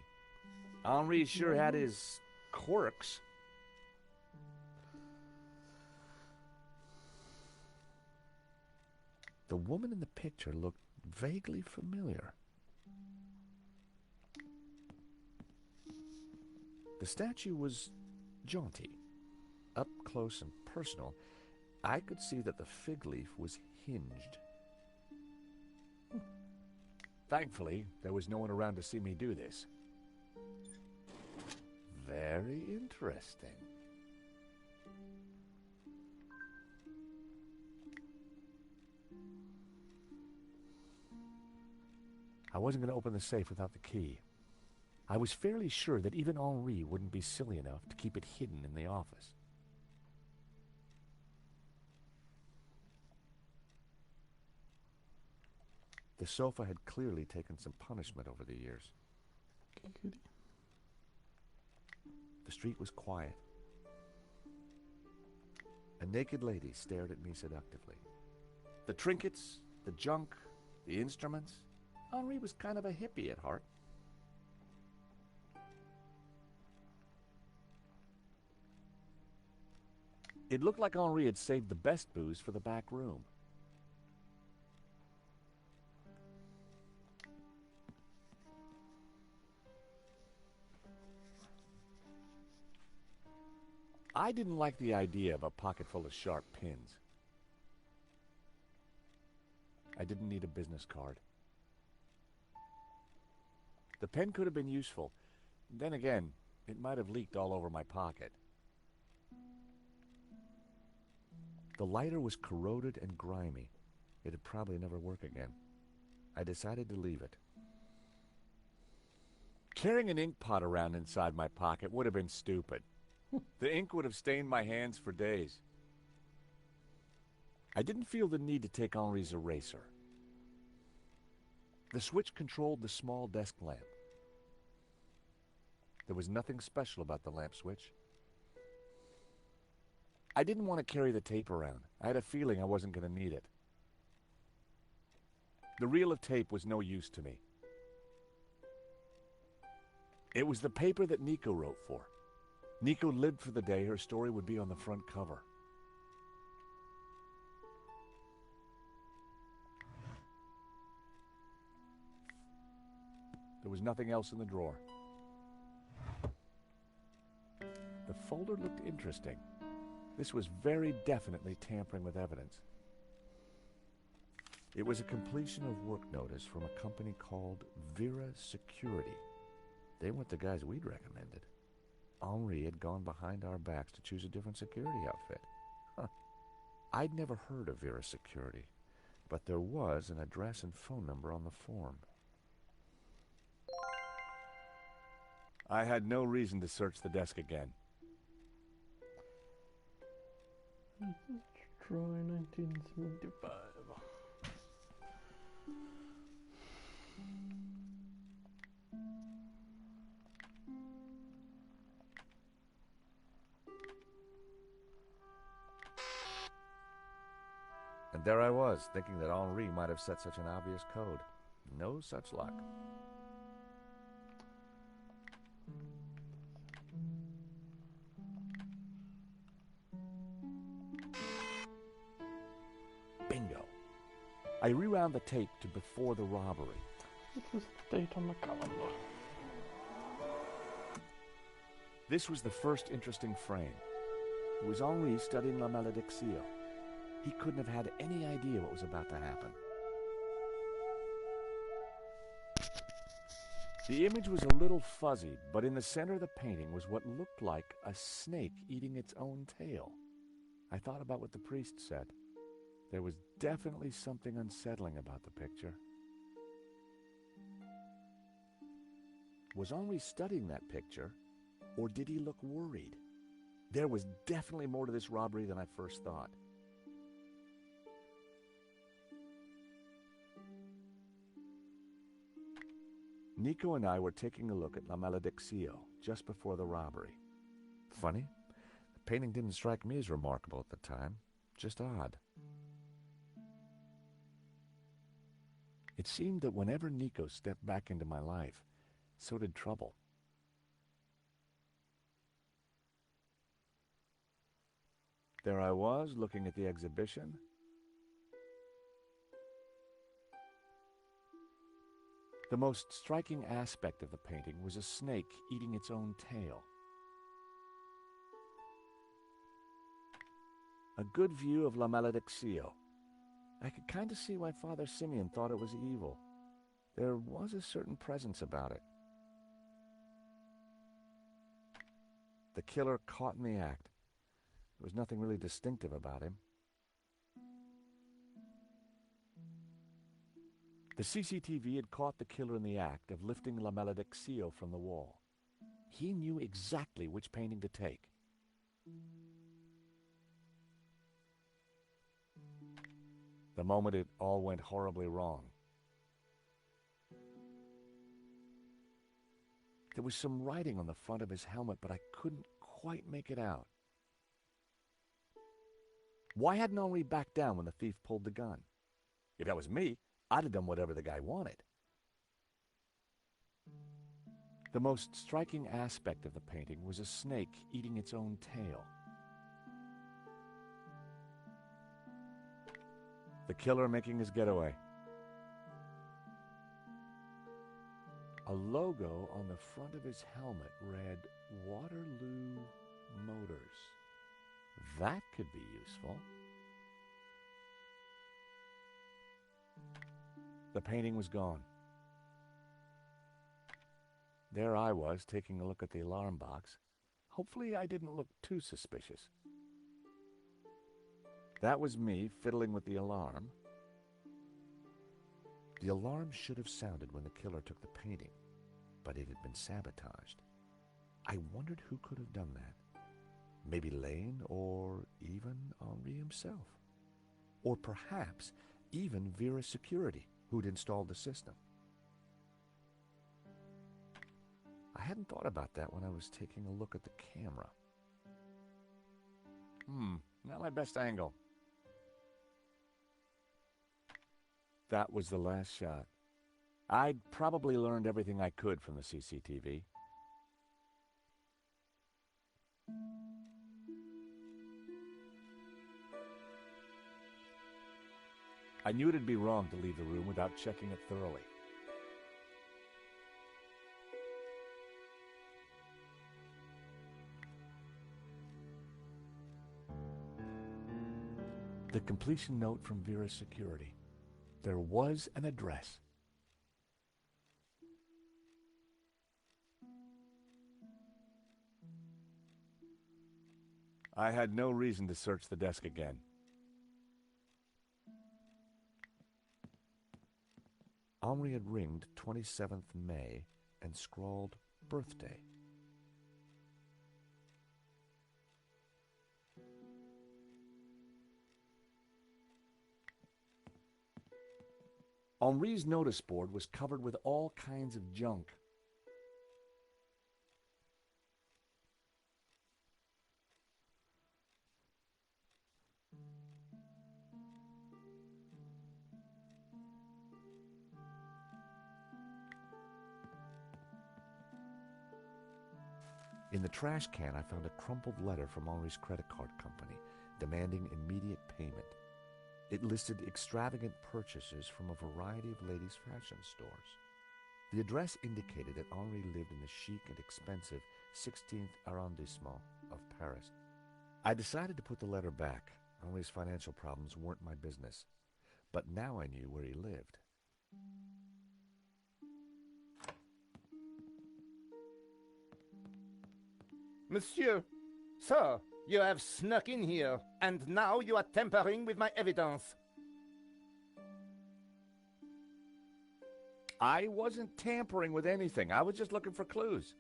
Henri sure had his quirks. The woman in the picture looked vaguely familiar. The statue was jaunty, up close and personal. I could see that the fig leaf was hinged. Thankfully, there was no one around to see me do this. Very interesting. I wasn't going to open the safe without the key. I was fairly sure that even Henri wouldn't be silly enough to keep it hidden in the office. The sofa had clearly taken some punishment over the years. The street was quiet. A naked lady stared at me seductively. The trinkets, the junk, the instruments. Henri was kind of a hippie at heart. It looked like Henri had saved the best booze for the back room. I didn't like the idea of a pocket full of sharp pins. I didn't need a business card. The pen could have been useful. Then again, it might have leaked all over my pocket. The lighter was corroded and grimy. It'd probably never work again. I decided to leave it. Carrying an ink pot around inside my pocket would have been stupid. The ink would have stained my hands for days. I didn't feel the need to take Henri's eraser. The switch controlled the small desk lamp. There was nothing special about the lamp switch. I didn't want to carry the tape around. I had a feeling I wasn't going to need it. The reel of tape was no use to me. It was the paper that Nico wrote for. Nico lived for the day her story would be on the front cover. There was nothing else in the drawer. The folder looked interesting. This was very definitely tampering with evidence. It was a completion of work notice from a company called Vera Security. They weren't the guys we'd recommended. Henri had gone behind our backs to choose a different security outfit. Huh. I'd never heard of Vera Security, but there was an address and phone number on the form. I had no reason to search the desk again. Try 1975. And there I was, thinking that Henri might have set such an obvious code. No such luck. Bingo. I rewound the tape to before the robbery. What was the date on the calendar? This was the first interesting frame. It was Henri studying La Malédiction. He couldn't have had any idea what was about to happen. The image was a little fuzzy, but in the center of the painting was what looked like a snake eating its own tail. I thought about what the priest said. There was definitely something unsettling about the picture. Was Henri studying that picture, or did he look worried? There was definitely more to this robbery than I first thought. Nico and I were taking a look at La Malédiction just before the robbery. Funny, the painting didn't strike me as remarkable at the time, just odd. It seemed that whenever Nico stepped back into my life, so did trouble. There I was, looking at the exhibition. The most striking aspect of the painting was a snake eating its own tail. A good view of La Malédiction. I could kind of see why Father Simeon thought it was evil. There was a certain presence about it. The killer caught in the act. There was nothing really distinctive about him. The CCTV had caught the killer in the act of lifting La Malédiction from the wall. He knew exactly which painting to take. The moment it all went horribly wrong. There was some writing on the front of his helmet, but I couldn't quite make it out. Why hadn't Henri backed down when the thief pulled the gun? If that was me, I'd have done whatever the guy wanted. The most striking aspect of the painting was a snake eating its own tail. The killer making his getaway. A logo on the front of his helmet read Waterloo Motors. That could be useful. The painting was gone. There I was, taking a look at the alarm box. Hopefully I didn't look too suspicious. That was me fiddling with the alarm. The alarm should have sounded when the killer took the painting, but it had been sabotaged. I wondered who could have done that. Maybe Lane, or even Henri himself. Or perhaps even Vera's security, who'd installed the system. I hadn't thought about that when I was taking a look at the camera. Not my best angle. That was the last shot. I'd probably learned everything I could from the CCTV. I knew it'd be wrong to leave the room without checking it thoroughly. The completion note from Vera's security. There was an address. I had no reason to search the desk again. Henri had ringed 27th May and scrawled birthday. Henri's notice board was covered with all kinds of junk. In the trash can, I found a crumpled letter from Henri's credit card company demanding immediate payment. It listed extravagant purchases from a variety of ladies' fashion stores. The address indicated that Henri lived in the chic and expensive 16th arrondissement of Paris. I decided to put the letter back. Only his financial problems weren't my business. But now I knew where he lived. Monsieur, sir, you have snuck in here, and now you are tampering with my evidence. I wasn't tampering with anything. I was just looking for clues.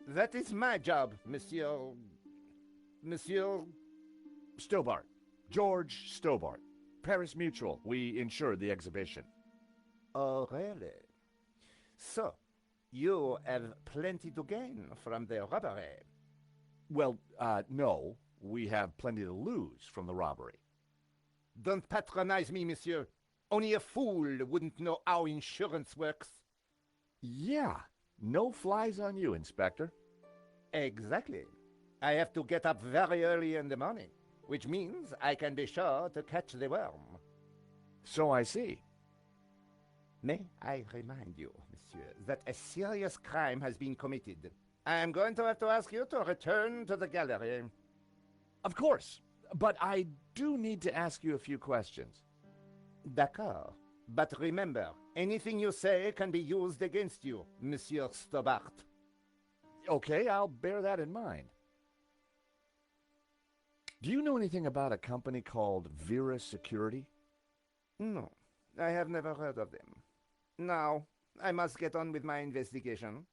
That is my job, Monsieur... Monsieur... Stobart. George Stobart. Paris Mutual. We insured the exhibition. Oh, really? So, you have plenty to gain from the robbery. Well, no. We have plenty to lose from the robbery. Don't patronize me, monsieur. Only a fool wouldn't know how insurance works. Yeah. No flies on you, Inspector. Exactly. I have to get up very early in the morning, which means I can be sure to catch the worm. So I see. May I remind you, monsieur, that a serious crime has been committed. I am going to have to ask you to return to the gallery. Of course, but I do need to ask you a few questions. D'accord. But remember, anything you say can be used against you, Monsieur Stobart. Okay, I'll bear that in mind. Do you know anything about a company called Vera Security? No, I have never heard of them. Now, I must get on with my investigation.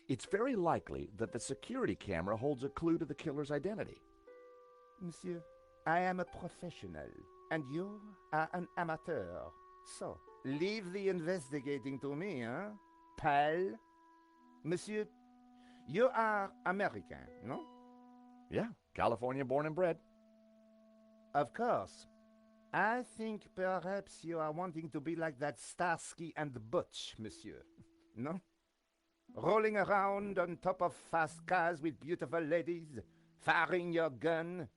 It's very likely that the security camera holds a clue to the killer's identity. Monsieur, I am a professional, and you are an amateur. So, leave the investigating to me, huh, pal? Monsieur, you are American, no? Yeah, California born and bred. Of course. I think perhaps you are wanting to be like that Starsky and Butch, monsieur. No? Rolling around on top of fast cars with beautiful ladies, firing your gun.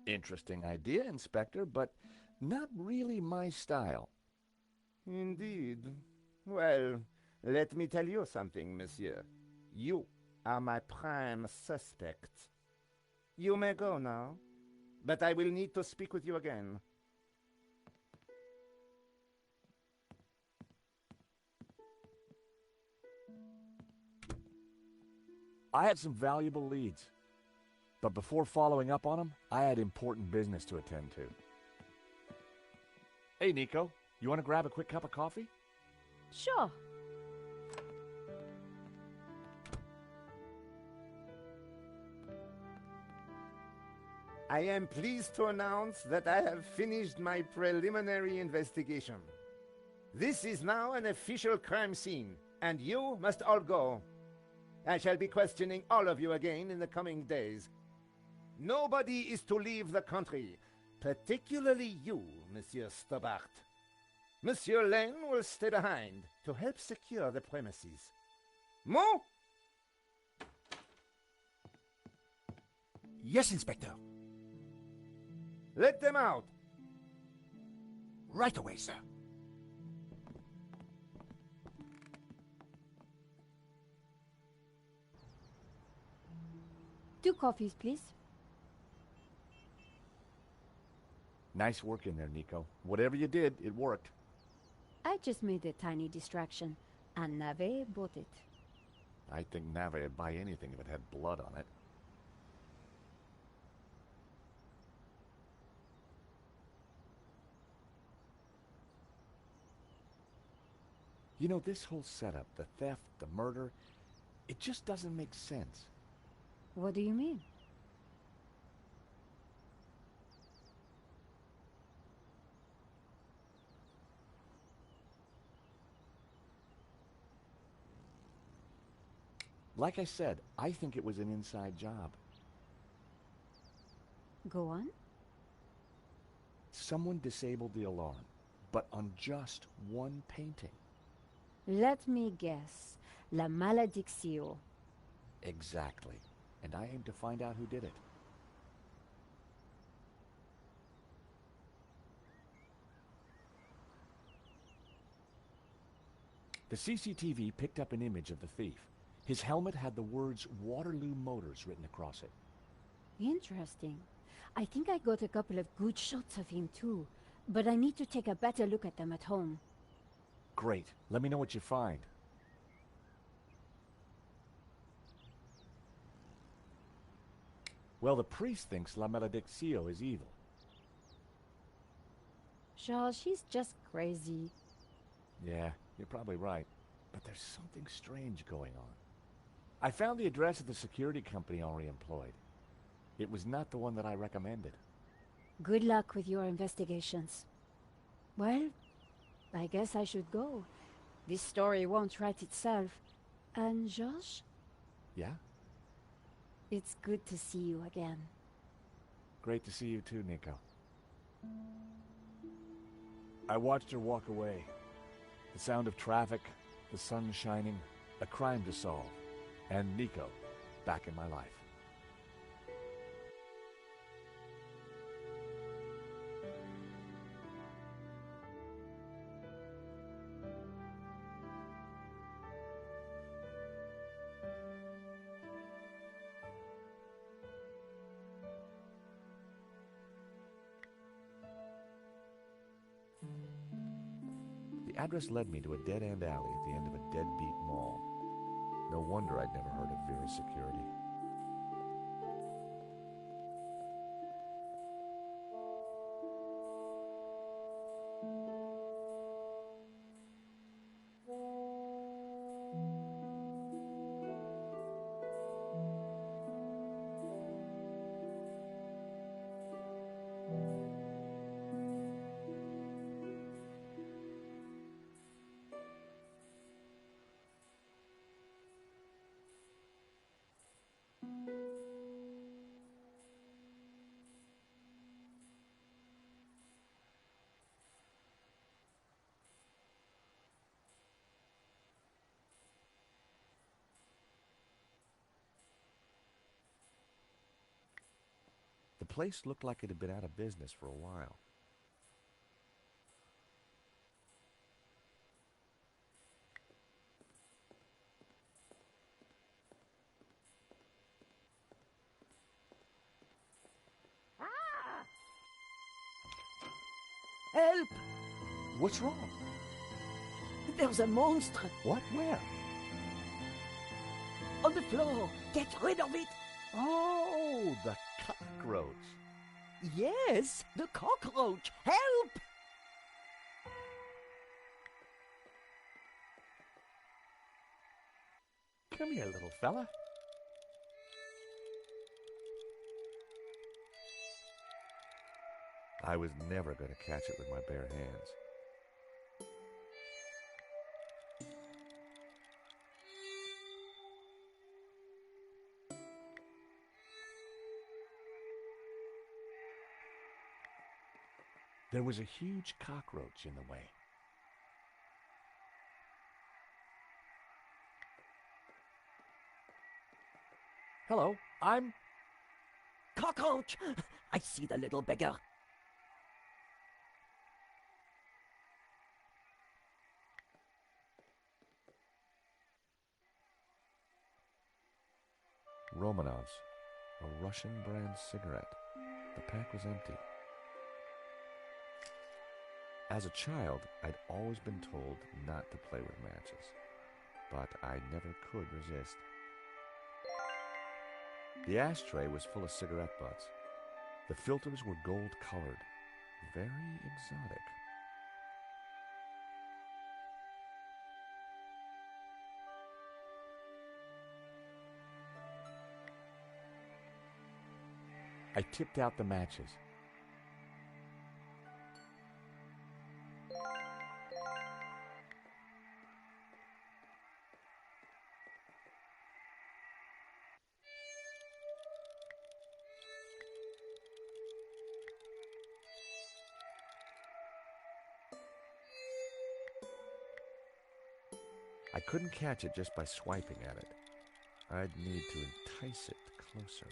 Interesting idea, Inspector, but not really my style. Indeed. Well, let me tell you something, monsieur. You are my prime suspect. You may go now, but I will need to speak with you again. I had some valuable leads, but before following up on them, I had important business to attend to. Hey, Nico, you want to grab a quick cup of coffee? Sure. I am pleased to announce that I have finished my preliminary investigation. This is now an official crime scene, and you must all go. I shall be questioning all of you again in the coming days. Nobody is to leave the country, particularly you, Monsieur Stobart. Monsieur Lane will stay behind to help secure the premises. Mo? Yes, Inspector. Let them out. Right away, sir. 2 coffees, please. Nice work in there, Nico. Whatever you did, it worked. I just made a tiny distraction, and Nave bought it. I think Nave would buy anything if it had blood on it. You know, this whole setup, the theft, the murder, it just doesn't make sense. What do you mean? Like I said, I think it was an inside job. Go on. Someone disabled the alarm, but on just one painting. Let me guess. La maledicción. Exactly. And I aim to find out who did it. The CCTV picked up an image of the thief. His helmet had the words Waterloo Motors written across it. Interesting. I think I got a couple of good shots of him too, but I need to take a better look at them at home. Great. Let me know what you find. Well, the priest thinks La Malediccio is evil. Charles, she's just crazy. Yeah, you're probably right. But there's something strange going on. I found the address of the security company Henri employed. It was not the one that I recommended. Good luck with your investigations. Well, I guess I should go. This story won't write itself. And Georges? Yeah? It's good to see you again. Great to see you too, Nico. I watched her walk away. The sound of traffic, the sun shining, a crime to solve, and Nico back in my life. The address led me to a dead-end alley at the end of a deadbeat mall. No wonder I'd never heard of Vera's security. The place looked like it had been out of business for a while. Help! What's wrong? There's a monster What? Where? on the floor. Get rid of it. Oh, the cockroach. Yes, the cockroach. Help! Come here, little fella. I was never going to catch it with my bare hands. There was a huge cockroach in the way. Hello, I'm... Cockroach! I see the little beggar. Romanov's, a Russian brand cigarette. The pack was empty. As a child, I'd always been told not to play with matches, but I never could resist. The ashtray was full of cigarette butts. The filters were gold-colored, very exotic. I tipped out the matches. I couldn't catch it just by swiping at it. I'd need to entice it closer.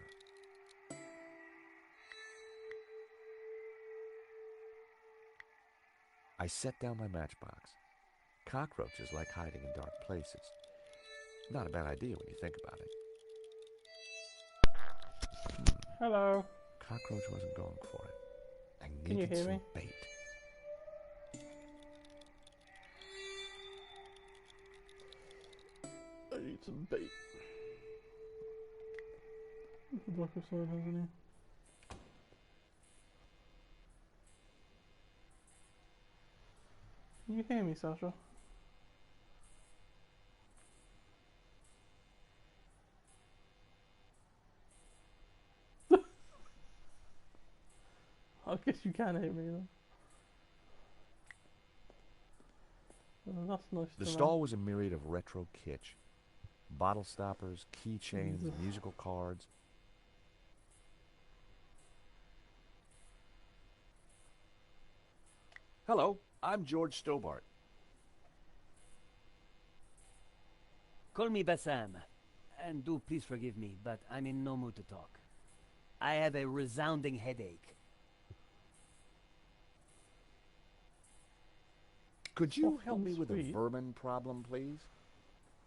I set down my matchbox. Cockroaches like hiding in dark places. Not a bad idea when you think about it. Hello. Cockroach wasn't going for it. I Can you needed hear some me? bait. I need some bait. The block of sword, hasn't he? Can you hear me, Sasha? I guess you can hear me then. That's nice. The stall was a myriad of retro kitsch. Bottle stoppers, keychains, musical cards. Hello, I'm George Stobart. Call me Bassam. And do please forgive me, but I'm in no mood to talk. I have a resounding headache. Could you help me with a vermin problem, please?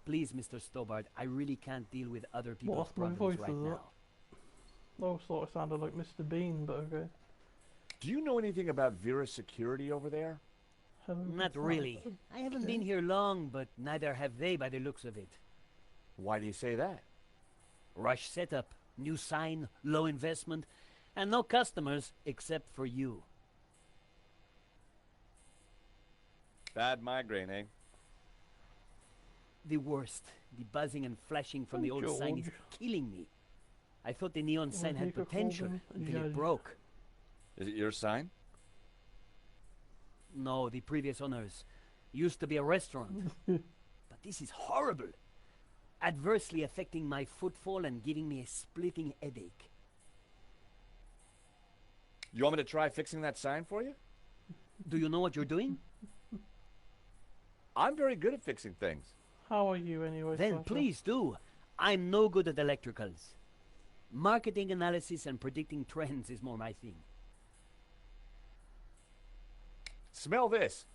Please, Mr. Stobart, I really can't deal with other people's What's my problems voice right is now. that? Oh, sort of sounded like Mr. Bean, but okay. Do you know anything about Vera's security over there? Not really. I haven't been here long, but neither have they by the looks of it. Why do you say that? Rush setup, new sign, low investment, and no customers except for you. Bad migraine, eh? The worst. The buzzing and flashing from the old sign is killing me. I thought the neon sign had potential until it broke. Is it your sign? No, the previous owners. Used to be a restaurant. But this is horrible. Adversely affecting my footfall and giving me a splitting headache. You want me to try fixing that sign for you? Do you know what you're doing? I'm very good at fixing things. How are you anyway, Then Sasha? please do. I'm no good at electricals. Marketing analysis and predicting trends is more my thing. Smell this.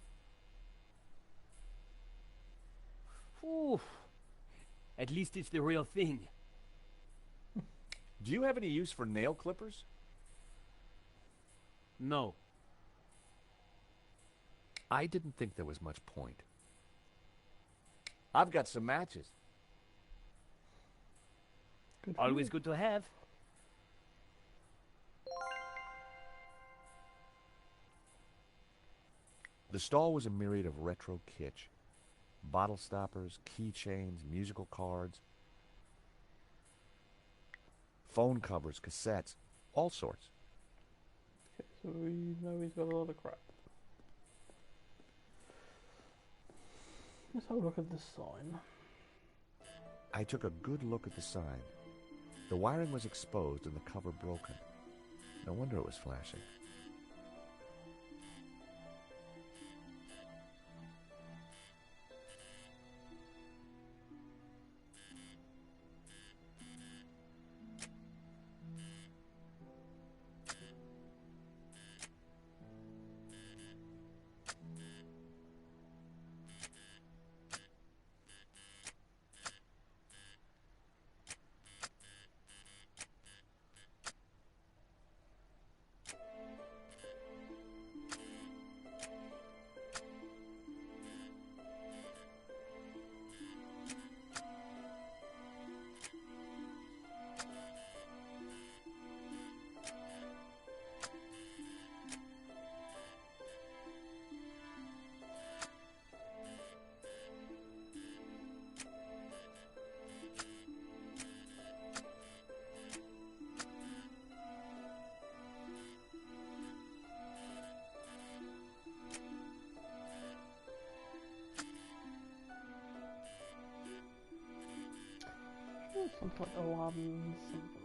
Ooh. At least it's the real thing. Do you have any use for nail clippers? No. I didn't think there was much point. I've got some matches. Always good to have. The stall was a myriad of retro kitsch. Bottle stoppers, keychains, musical cards, phone covers, cassettes, all sorts. Okay, so we know he's got a lot of crap. Let's have a look at this sign. I took a good look at the sign. The wiring was exposed and the cover broken. No wonder it was flashing. Something like Aladdin, something.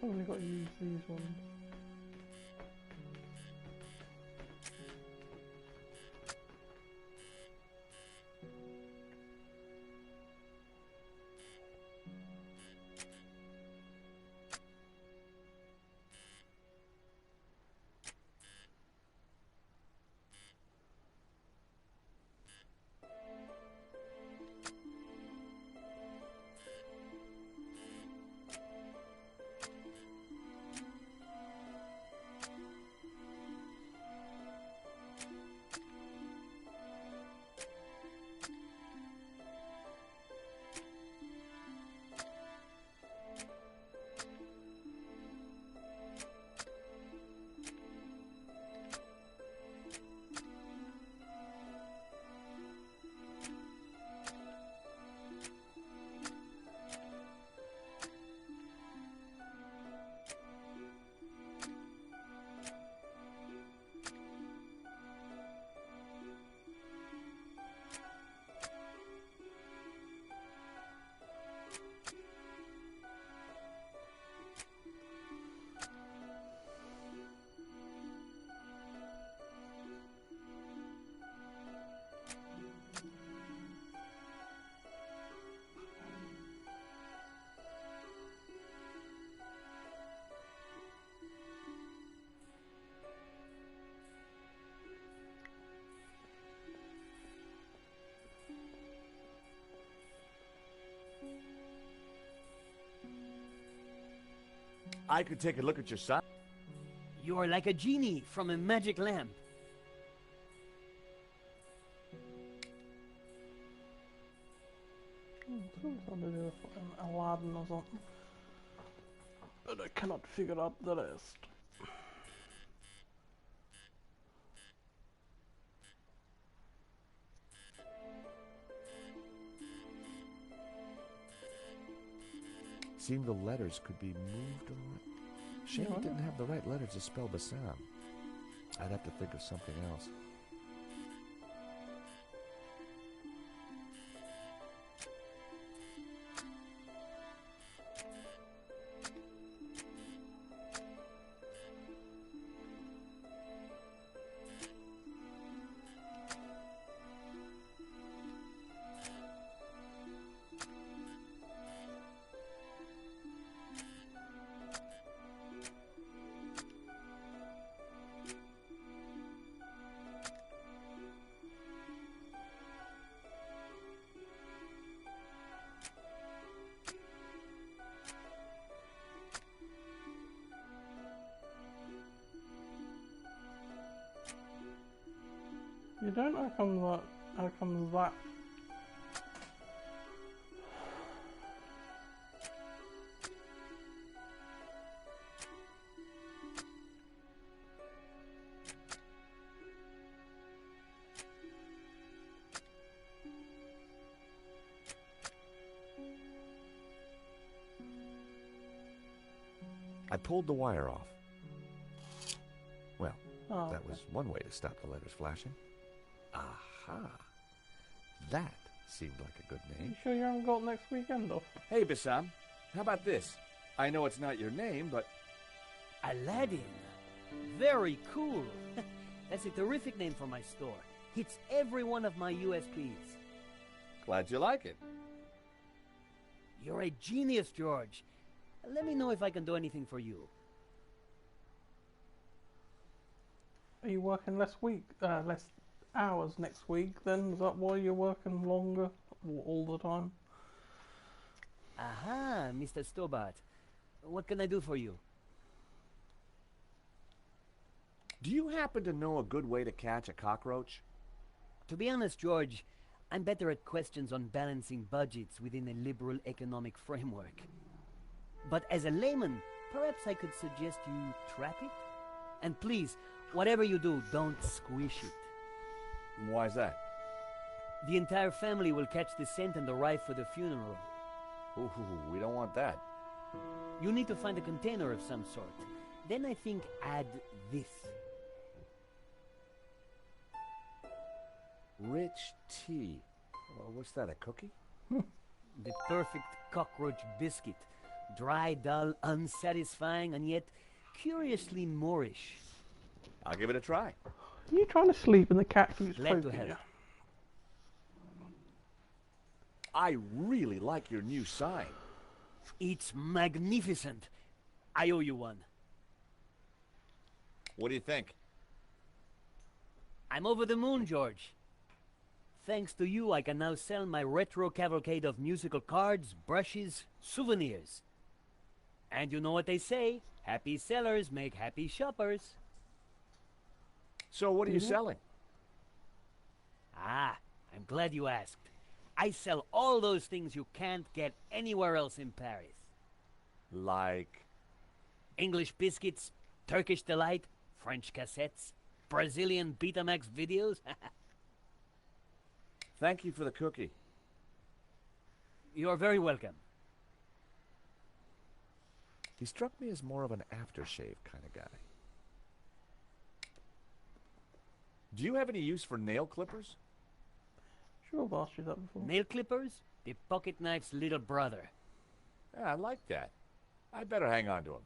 Somebody got to use these ones. I could take a look at your son. You are like a genie from a magic lamp. Something to do with Aladdin or something. But I cannot figure out the rest. Seemed the letters could be moved around. Shame it didn't have the right letters to spell Bassam. I'd have to think of something else. You don't know how comes that? I pulled the wire off. Well, Oh, that was one way to stop the letters flashing. Aha! That seemed like a good You name. sure you haven't got next weekend off? Hey, Bassam, how about this? I know it's not your name, but... Aladdin. Very cool. That's a terrific name for my store. Hits every one of my USPs. Glad you like it. You're a genius, George. Let me know if I can do anything for you. Are you working less hours next week then? Is that why you're working longer all the time? Aha, Mr. Stobart. What can I do for you? Do you happen to know a good way to catch a cockroach? To be honest, George, I'm better at questions on balancing budgets within a liberal economic framework. But as a layman, perhaps I could suggest you trap it? And please, whatever you do, don't squish it. Why's that? The entire family will catch the scent and arrive for the funeral. Ooh, we don't want that. You need to find a container of some sort. Then I think add this. Rich tea. Well, what's that, a cookie? The perfect cockroach biscuit. Dry, dull, unsatisfying, and yet curiously Moorish. I'll give it a try. Are you trying to sleep and the cat keeps Glad to poking help. you? I really like your new sign. It's magnificent. I owe you one. What do you think? I'm over the moon, George. Thanks to you, I can now sell my retro cavalcade of musical cards, brushes, souvenirs. And you know what they say, happy sellers make happy shoppers. So what are you selling? Ah, I'm glad you asked. I sell all those things you can't get anywhere else in Paris. Like? English biscuits, Turkish delight, French cassettes, Brazilian Betamax videos. Thank you for the cookie. You're very welcome. He struck me as more of an aftershave kind of guy. Do you have any use for nail clippers? Sure, I've asked you that before. Nail clippers? The pocket knife's little brother. Yeah, I like that. I better hang on to him.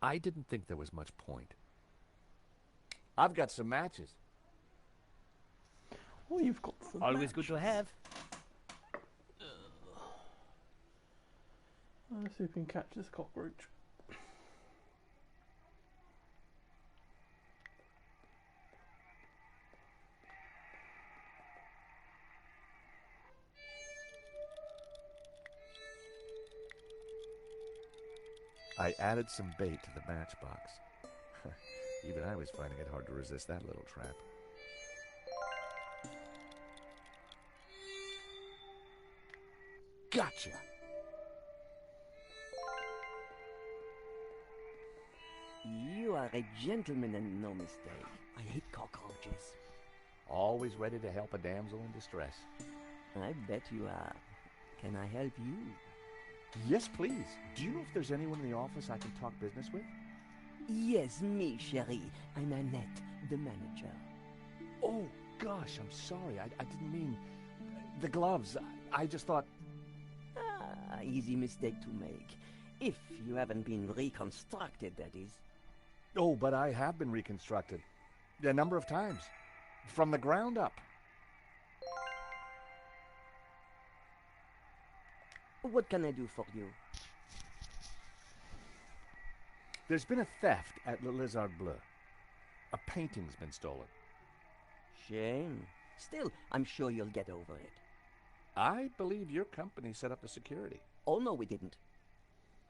I didn't think there was much point. I've got some matches. Oh, you've got some Always good to have. Let's see if we can catch this cockroach. I added some bait to the matchbox. Even I was finding it hard to resist that little trap. Gotcha. You are a gentleman and no mistake. I hate cockroaches. Always ready to help a damsel in distress. I bet you are. Can I help you? Yes, please. Do you know if there's anyone in the office I can talk business with? Yes, me, chérie. I'm Annette, the manager. Oh, gosh, I'm sorry. I didn't mean... The gloves. I just thought... Ah, easy mistake to make. If you haven't been reconstructed, that is. Oh, but I have been reconstructed. A number of times. From the ground up. What can I do for you? There's been a theft at Le Lézard Bleu. A painting's been stolen. Shame. Still, I'm sure you'll get over it. I believe your company set up the security. Oh, no, we didn't.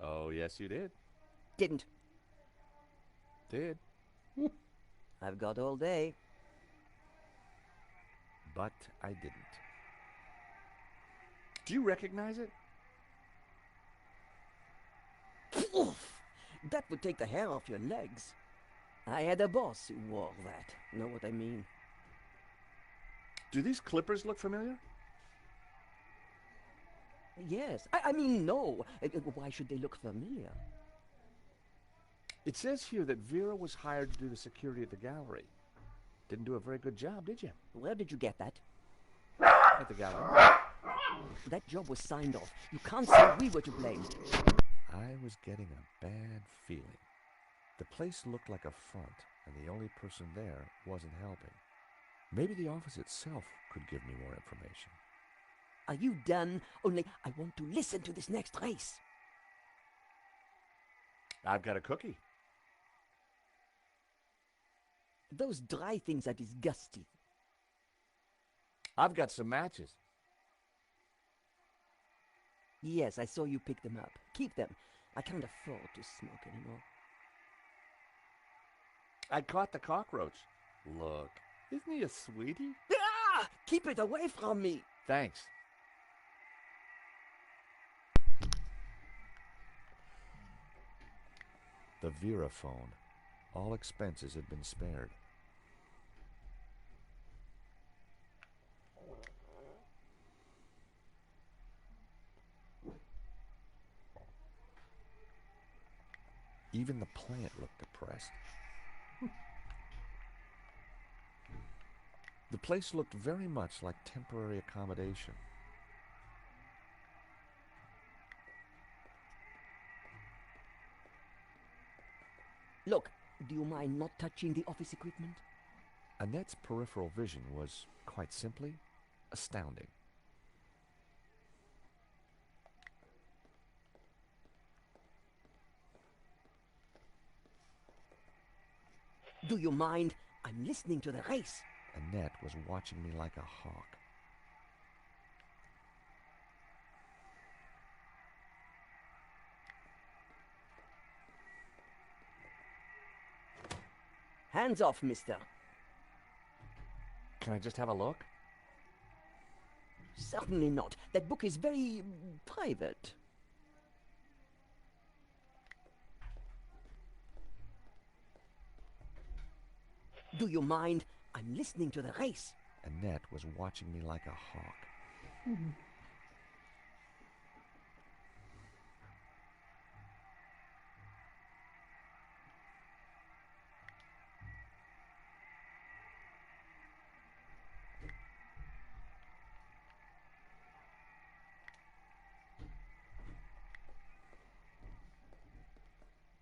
Oh, yes, you did. Didn't. Did. I've got all day. But I didn't. Do you recognize it? Oof! That would take the hair off your legs. I had a boss who wore that. Know what I mean? Do these clippers look familiar? Yes. I mean, no. Why should they look familiar? It says here that Vera was hired to do the security at the gallery. Didn't do a very good job, did you? Where did you get that? At the gallery. That job was signed off. You can't say we were to blame. I was getting a bad feeling. The place looked like a front, and the only person there wasn't helping. Maybe the office itself could give me more information. Are you done? Only I want to listen to this next race. I've got a cookie. Those dry things are disgusting. I've got some matches. Yes, I saw you pick them up. Keep them. I can't afford to smoke anymore. I caught the cockroach. Look, isn't he a sweetie? Ah! Keep it away from me! Thanks. The Vera phone. All expenses had been spared. Even the plant looked depressed. The place looked very much like temporary accommodation. Look, do you mind not touching the office equipment? Annette's peripheral vision was, quite simply, astounding. Do you mind? I'm listening to the race. Annette was watching me like a hawk. Hands off, mister. Can I just have a look? Certainly not. That book is very private. Do you mind? I'm listening to the race. Annette was watching me like a hawk.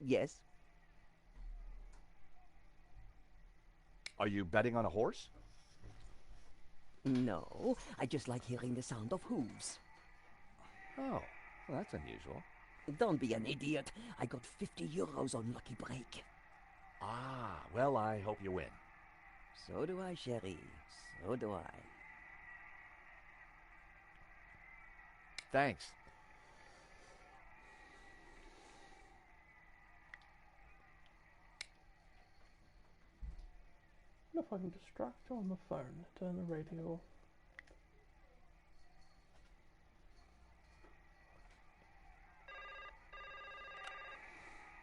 Yes. Are you betting on a horse? No, I just like hearing the sound of hooves. Oh, well, that's unusual. Don't be an idiot. I got 50 euros on Lucky Break. Ah, well, I hope you win. So do I, chérie. So do I. Thanks. I wonder if I can distract her on the phone. Turn the radio off.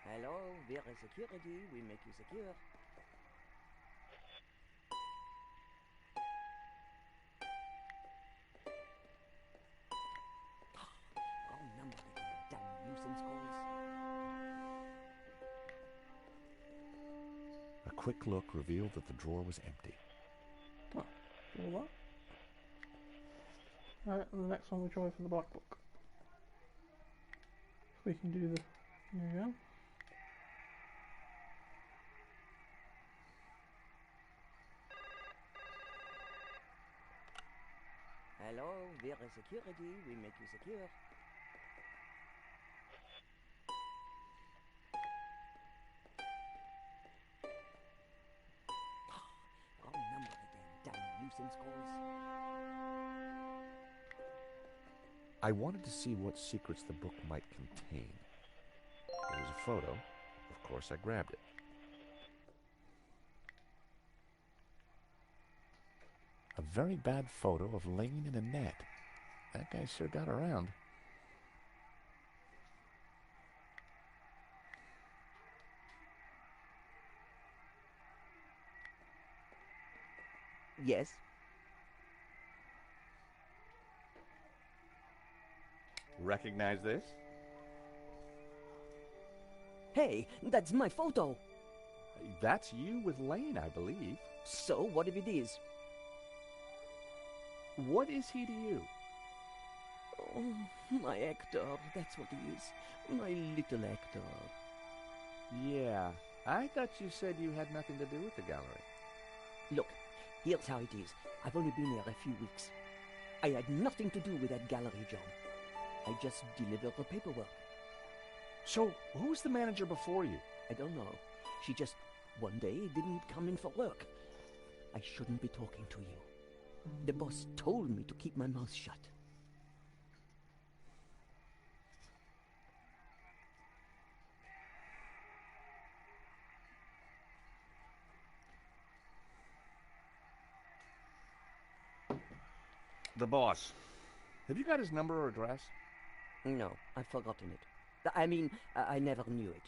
Hello, we're security. We make you secure. Wrong number again. Damn nuisance calls. A quick look revealed that the drawer was empty. Oh, all that. Alright, and the next one we try for the black book. If we can do the... Here we go. Hello, we're security. We make you secure. Wrong number again. Damn nuisance calls. I wanted to see what secrets the book might contain. There was a photo. Of course, I grabbed it. A very bad photo of Lane and Annette. That guy sure got around. Yes. Recognize this? Hey, that's my photo. That's you with Lane, I believe. So, what if it is? What is he to you? Oh, my actor. That's what he is. My little actor. Yeah, I thought you said you had nothing to do with the gallery. Look, here's how it is. I've only been there a few weeks. I had nothing to do with that gallery job. I just delivered the paperwork. So, who's the manager before you? I don't know. She just, one day, didn't come in for work. I shouldn't be talking to you. The boss told me to keep my mouth shut. The boss. Have you got his number or address? No, I've forgotten it. I mean, I never knew it.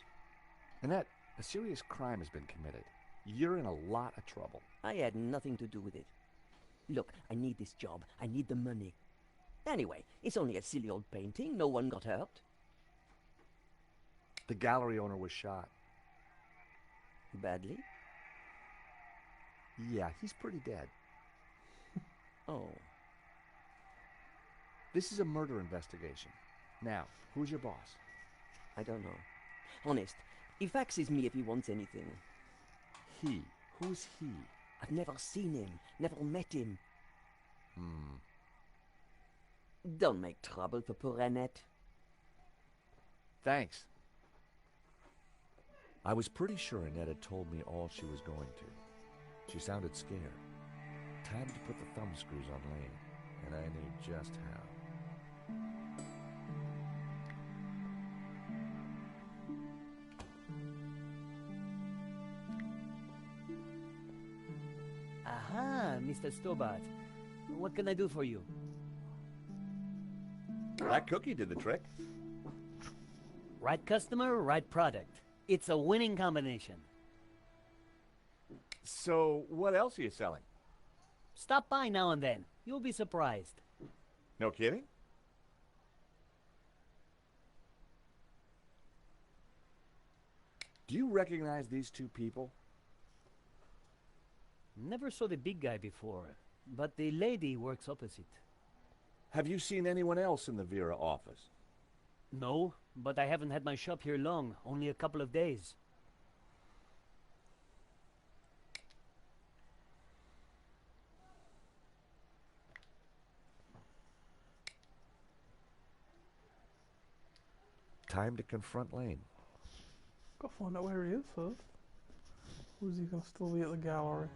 Annette, a serious crime has been committed. You're in a lot of trouble. I had nothing to do with it. Look, I need this job. I need the money. Anyway, it's only a silly old painting. No one got hurt. The gallery owner was shot. Badly? Yeah, he's pretty dead. Oh. This is a murder investigation. Now, who's your boss? I don't know. Honest, He faxes me if he wants anything. He? Who's he? I've never seen him, never met him. Don't make trouble for poor Annette. Thanks. I was pretty sure Annette had told me all she was going to. She sounded scared. Time to put the thumbscrews on Lane, and I knew just how. Aha, Mr. Stobart. What can I do for you? That cookie did the trick. Right customer, right product. It's a winning combination. So, what else are you selling? Stop by now and then. You'll be surprised. No kidding? Do you recognize these two people? Never saw the big guy before, but the lady works opposite. Have you seen anyone else in the Vera office? No, but I haven't had my shop here long, only a couple of days. Time to confront Lane. Gotta find out where he is first. Or is he gonna still be at the gallery?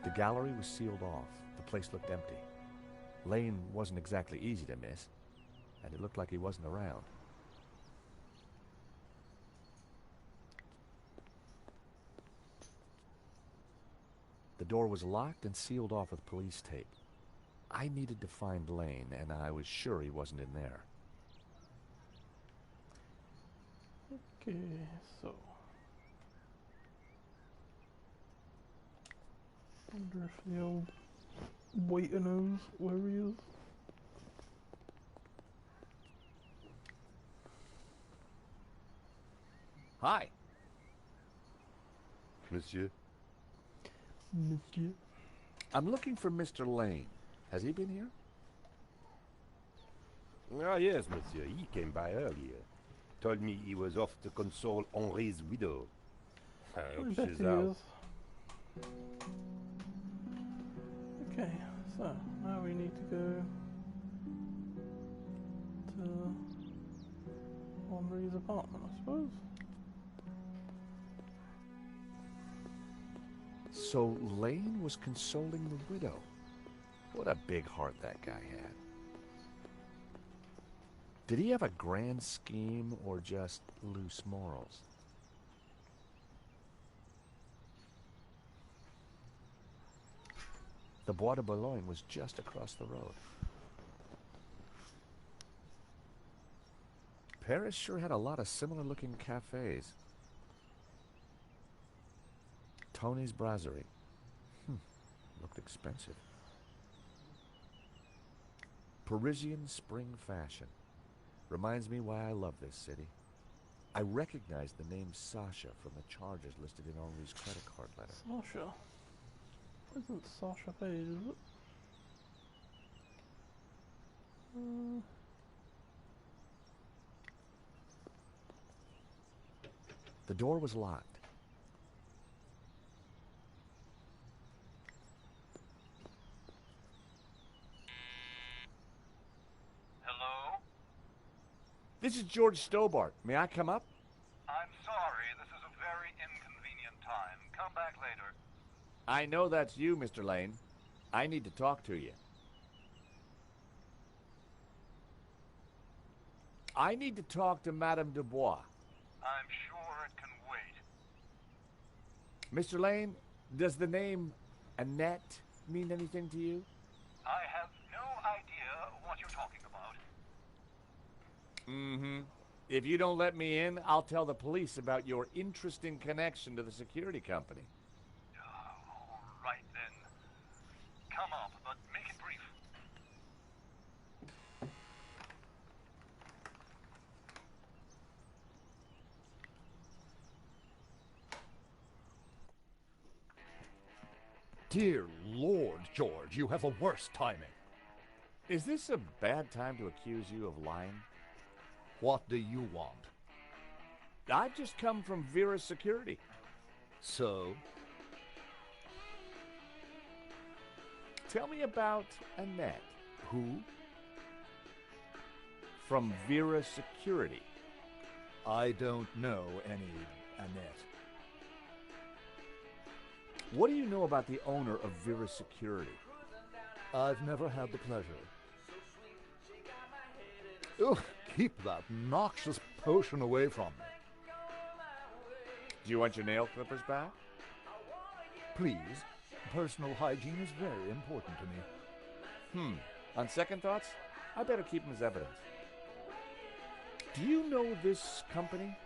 The gallery was sealed off. The place looked empty. Lane wasn't exactly easy to miss, and it looked like he wasn't around. The door was locked and sealed off with police tape. I needed to find Lane, and I was sure he wasn't in there. Okay, so... wonder if the old waiter knows where he is. Hi. Monsieur? Monsieur? I'm looking for Mr. Lane. Has he been here? Ah, yes, monsieur. He came by earlier. Told me he was off to console Henri's widow. I hope I bet she's he out. is. Okay, so now we need to go to Henri's apartment, I suppose. So Lane was consoling the widow. What a big heart that guy had. Did he have a grand scheme or just loose morals? The Bois de Boulogne was just across the road. Paris sure had a lot of similar-looking cafes. Tony's Brasserie. Looked expensive. Parisian spring fashion. Reminds me why I love this city. I recognize the name Sasha from the charges listed in Henri's credit card letter. Sasha? Isn't Sasha Page, is it? The door was locked. Hello? This is George Stobart. May I come up? I'm sorry, this is a very inconvenient time. Come back later. I know that's you, Mr. Lane. I need to talk to you. I need to talk to Madame Dubois. I'm sure it can wait. Mr. Lane, does the name Annette mean anything to you? I have no idea what you're talking about. Mm-hmm. If you don't let me in, I'll tell the police about your interesting connection to the security company. All right then. Come up, but make it brief. Dear Lord, George, you have the worst timing. Is this a bad time to accuse you of lying? What do you want? I've just come from Vera's security. So? Tell me about Annette. Who? From Vera Security. I don't know any Annette. What do you know about the owner of Vera Security? I've never had the pleasure. Ugh, keep that noxious potion away from me. Do you want your nail clippers back? Please. Personal hygiene is very important to me. On second thoughts, I better keep them as evidence. Do you know this company?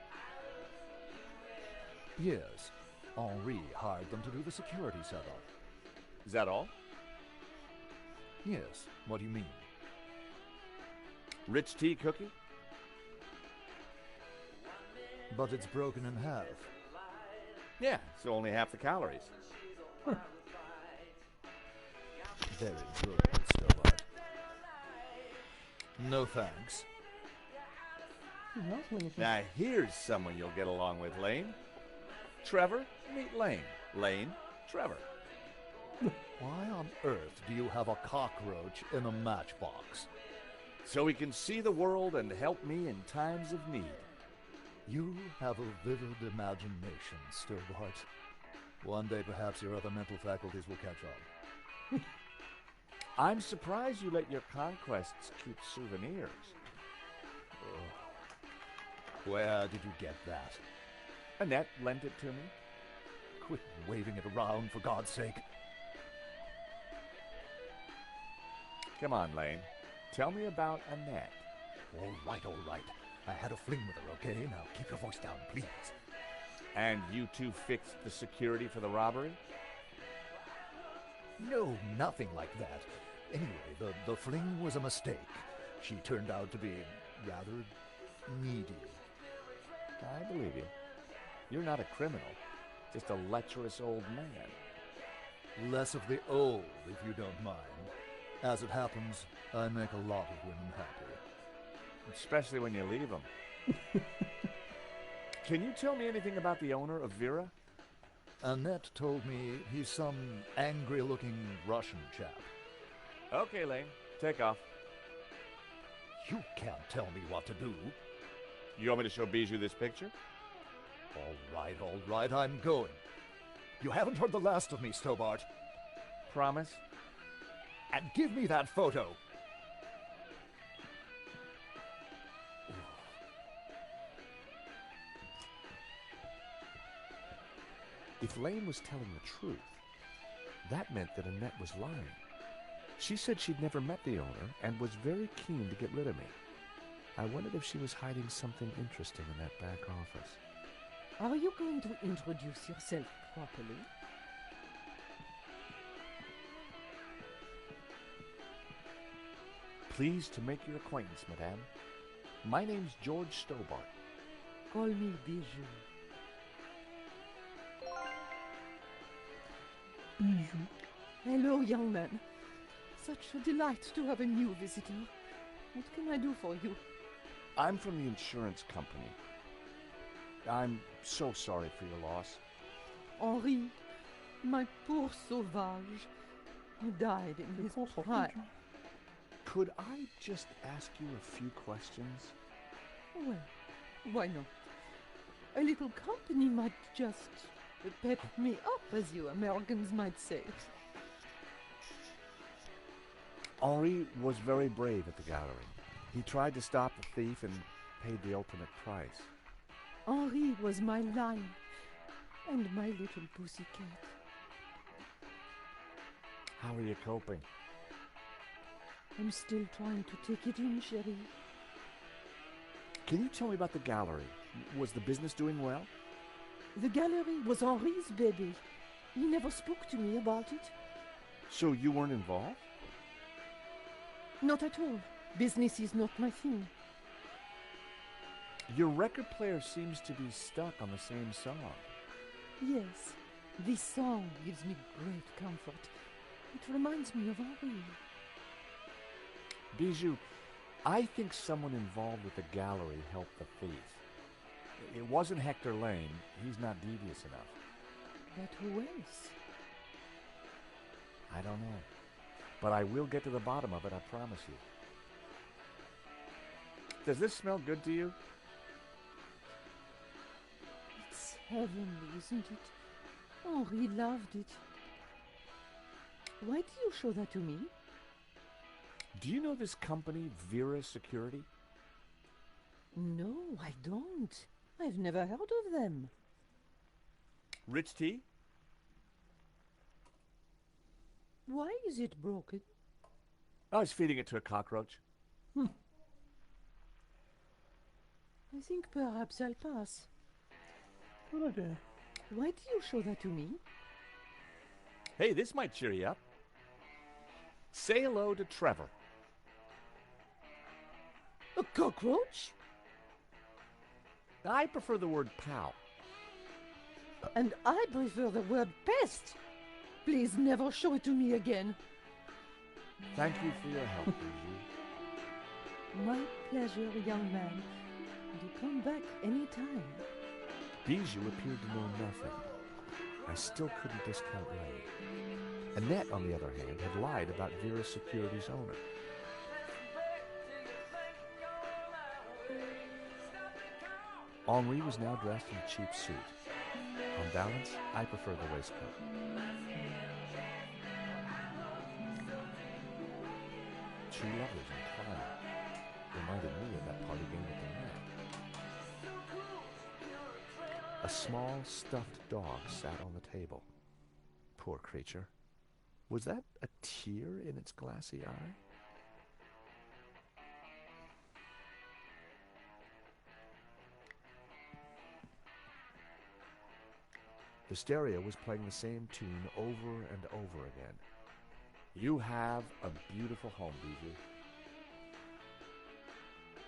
Yes. Henri hired them to do the security setup. Is that all? Yes. What do you mean? Rich tea cookie? But it's broken in half. Yeah, so only half the calories. Very good, Stobart. No thanks. Now here's someone you'll get along with, Lane. Trevor, meet Lane. Lane, Trevor. Why on earth do you have a cockroach in a matchbox? So we can see the world and help me in times of need. You have a vivid imagination, Stobart. One day perhaps your other mental faculties will catch on. I'm surprised you let your conquests keep souvenirs. Oh. Where did you get that? Annette lent it to me. Quit waving it around, for God's sake. Come on, Lane. Tell me about Annette. All right, all right. I had a fling with her, okay? Now keep your voice down, please. And you two fixed the security for the robbery? No, nothing like that. Anyway, the fling was a mistake. She turned out to be rather needy. I believe you. You're not a criminal, just a lecherous old man. Less of the old, if you don't mind. As it happens, I make a lot of women happy. Especially when you leave them. Can you tell me anything about the owner of Vera? Annette told me he's some angry-looking Russian chap. Okay, Lane. Take off. You can't tell me what to do. You want me to show Bijou this picture? All right, I'm going. You haven't heard the last of me, Stobart. Promise? And give me that photo. If Lane was telling the truth, that meant that Annette was lying. She said she'd never met the owner and was very keen to get rid of me. I wondered if she was hiding something interesting in that back office. Are you going to introduce yourself properly? Pleased to make your acquaintance, madame. My name's George Stobart. Call me Bijou. Bijou. Hello, young man. Such a delight to have a new visitor. What can I do for you? I'm from the insurance company. I'm so sorry for your loss. Henri, my poor sauvage, he died in his prime. Could I just ask you a few questions? Well, why not? A little company might just pep me up, as you Americans might say. Henri was very brave at the gallery. He tried to stop the thief and paid the ultimate price. Henri was my lion and my little pussycat. How are you coping? I'm still trying to take it in, chérie. Can you tell me about the gallery? Was the business doing well? The gallery was Henri's baby. He never spoke to me about it. So you weren't involved? Not at all. Business is not my thing. Your record player seems to be stuck on the same song. Yes, This song gives me great comfort. It reminds me of Henri. Bijou, I think someone involved with the gallery helped the thief. It wasn't Hector Lane. He's not devious enough. But who else? I don't know. But I will get to the bottom of it, I promise you. Does this smell good to you? It's heavenly, isn't it? Henri loved it. Why do you show that to me? Do you know this company, Vera Security? No, I don't. I've never heard of them. Rich tea? Why is it broken? I was feeding it to a cockroach. I think perhaps I'll pass. Good idea. Why do you show that to me? Hey, this might cheer you up. Say hello to Trevor. A cockroach? I prefer the word pal. And I prefer the word pest. Please never show it to me again. Thank you for your help, Bijou. My pleasure, young man. You come back any time. Bijou appeared to know nothing. I still couldn't discount Ray. Annette, on the other hand, had lied about Vera Security's owner. Henri was now dressed in a cheap suit. On balance, I prefer the waistcoat. Two lovers in twilight reminded me of that party game at the Met. A small, stuffed dog sat on the table. Poor creature. Was that a tear in its glassy eye? The stereo was playing the same tune over and over again. You have a beautiful home, Bijou.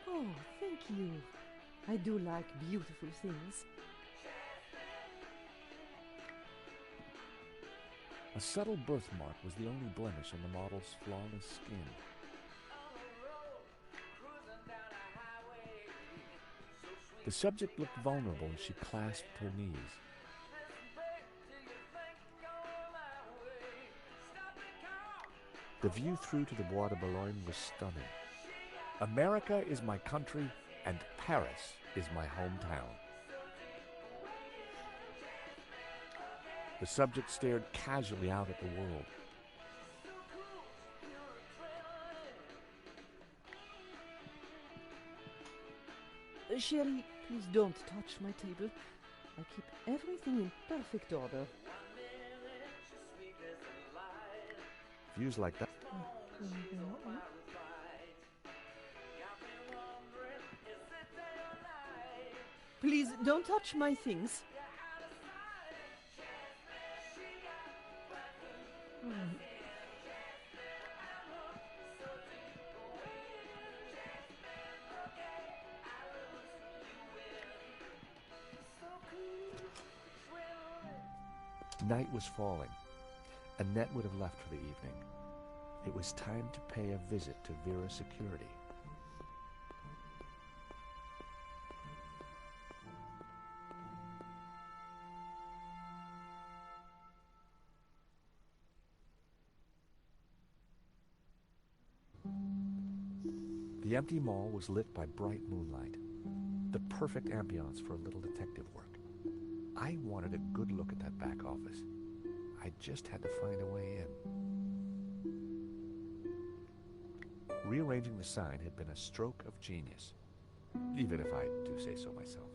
Oh, thank you. I do like beautiful things. A subtle birthmark was the only blemish on the model's flawless skin. The subject looked vulnerable as she clasped her knees. The view through to the Bois de Boulogne was stunning. America is my country, and Paris is my hometown. The subject stared casually out at the world. Sherry, please don't touch my table. I keep everything in perfect order. Views like that. Please don't touch my things. Night was falling. Annette would have left for the evening. It was time to pay a visit to Vera Security. The empty mall was lit by bright moonlight, the perfect ambiance for a little detective work. I wanted a good look at that back office. I just had to find a way in. Rearranging the sign had been a stroke of genius, even if I do say so myself.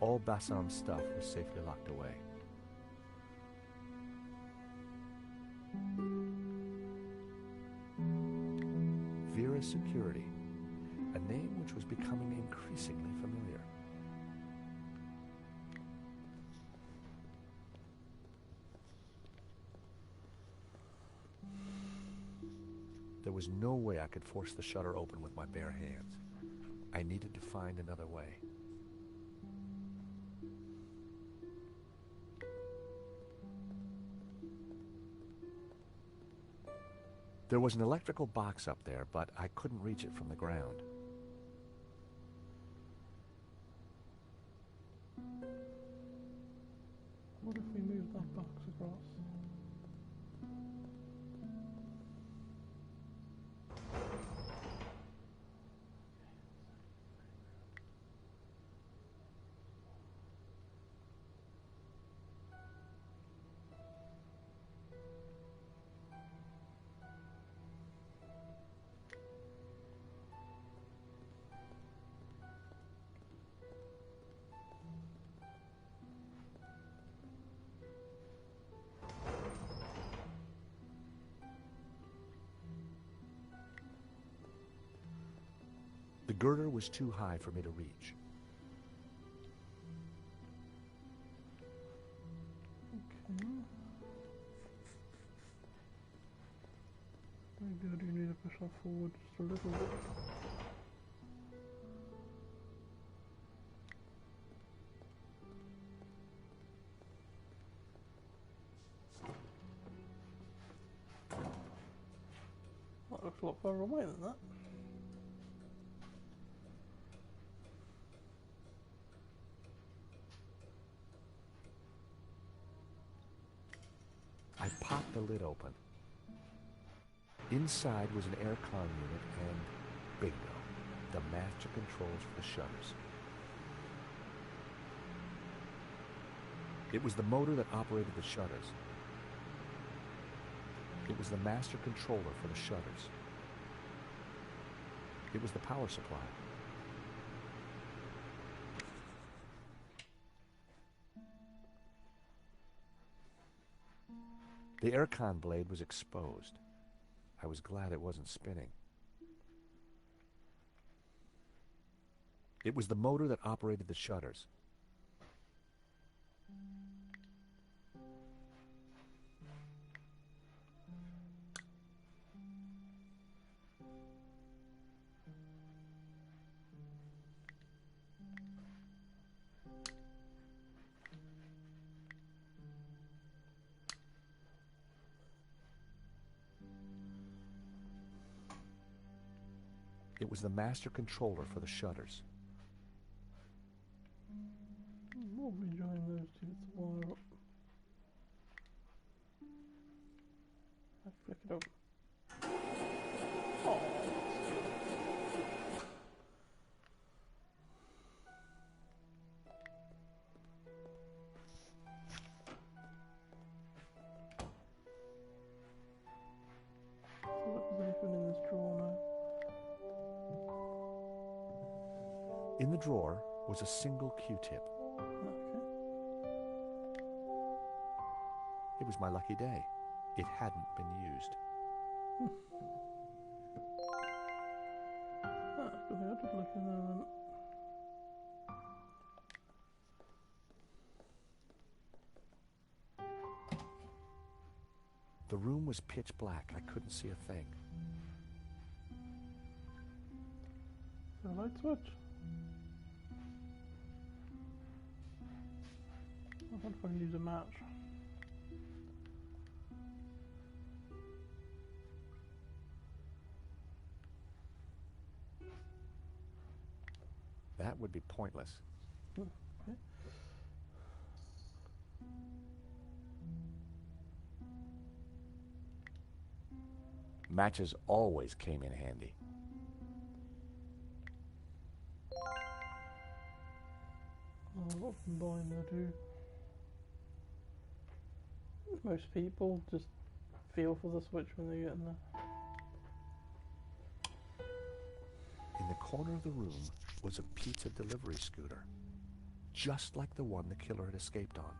All Bassam's stuff was safely locked away. Paris Security, a name which was becoming increasingly familiar. There was no way I could force the shutter open with my bare hands. I needed to find another way. There was an electrical box up there, but I couldn't reach it from the ground. What if we move that box across? The girder was too high for me to reach. Okay. Maybe I do need to push that forward just a little bit. That looks a lot further away than that. I popped the lid open. Inside was an aircon unit and, bingo, the master controls for the shutters. It was the motor that operated the shutters. It was the master controller for the shutters. It was the power supply. The aircon blade was exposed. I was glad it wasn't spinning. It was the motor that operated the shutters. It was the master controller for the shutters. What we join those two to wire up? I flick it up. Oh. So what is anything in this drawer now? In the drawer was a single Q-tip. Okay. It was my lucky day. It hadn't been used. That's good. I just look in there and... The room was pitch black. I couldn't see a thing. Is there a light switch? I wonder if I can use a match. That would be pointless. Okay. Matches always came in handy. Oh, what combine the two? Most people just feel for the switch when they get in there. In the corner of the room was a pizza delivery scooter, just like the one the killer had escaped on.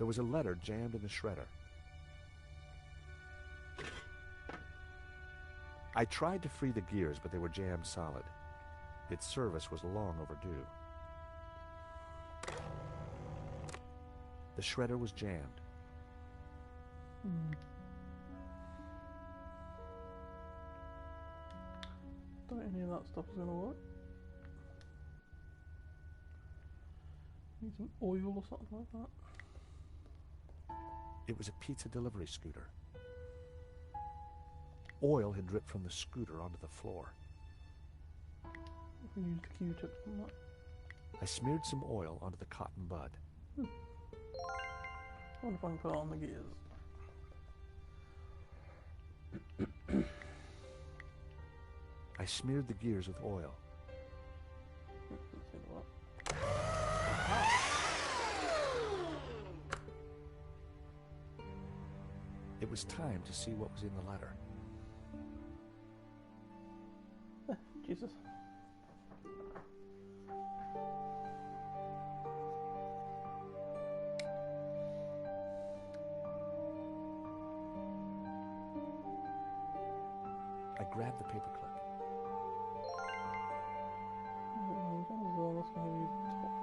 There was a letter jammed in the shredder. I tried to free the gears, but they were jammed solid. Its service was long overdue. The shredder was jammed. Don't any of that stuff is gonna work. Need some oil or something like that. It was a pizza delivery scooter. Oil had dripped from the scooter onto the floor. If we use the Q-tips on that. I smeared some oil onto the cotton bud. I wonder if I can put it on the gears. I smeared the gears with oil. It was time to see what was in the letter. Jesus. I grabbed the paperclip. That's gonna be top.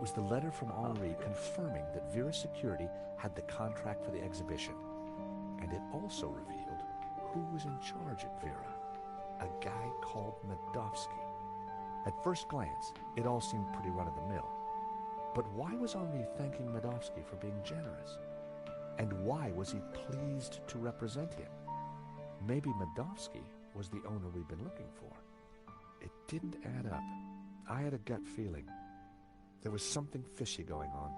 was the letter from Henri confirming that Vera Security had the contract for the exhibition. And it also revealed who was in charge at Vera. A guy called Medovsky. At first glance, it all seemed pretty run-of-the-mill. But why was Henri thanking Medovsky for being generous? And why was he pleased to represent him? Maybe Medovsky was the owner we'd been looking for. It didn't add up. I had a gut feeling. There was something fishy going on.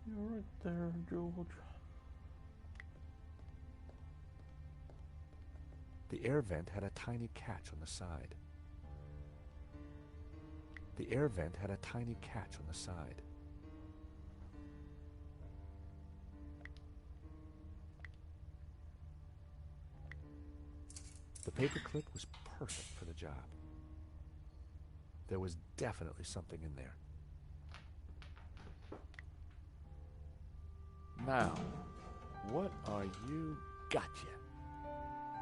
You're right there, George. The air vent had a tiny catch on the side. The air vent had a tiny catch on the side. The paperclip was perfect for the job. There was definitely something in there. Now, what are you? Gotcha.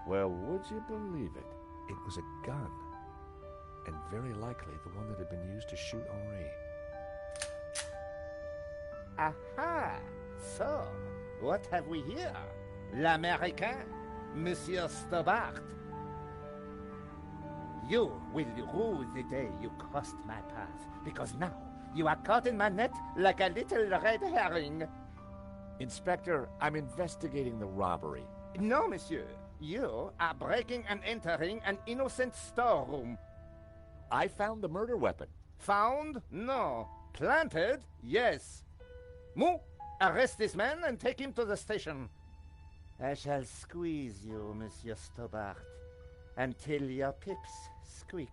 Well, would you believe it? It was a gun, and very likely the one that had been used to shoot Henri. Aha! So, what have we here? L'Américain, Monsieur Stobart. You will rue the day you crossed my path, because now you are caught in my net like a little red herring. Inspector, I'm investigating the robbery. No, monsieur. You are breaking and entering an innocent storeroom. I found the murder weapon. Found? No. Planted? Yes. Moo, arrest this man and take him to the station. I shall squeeze you, Monsieur Stobart, until your pips squeak.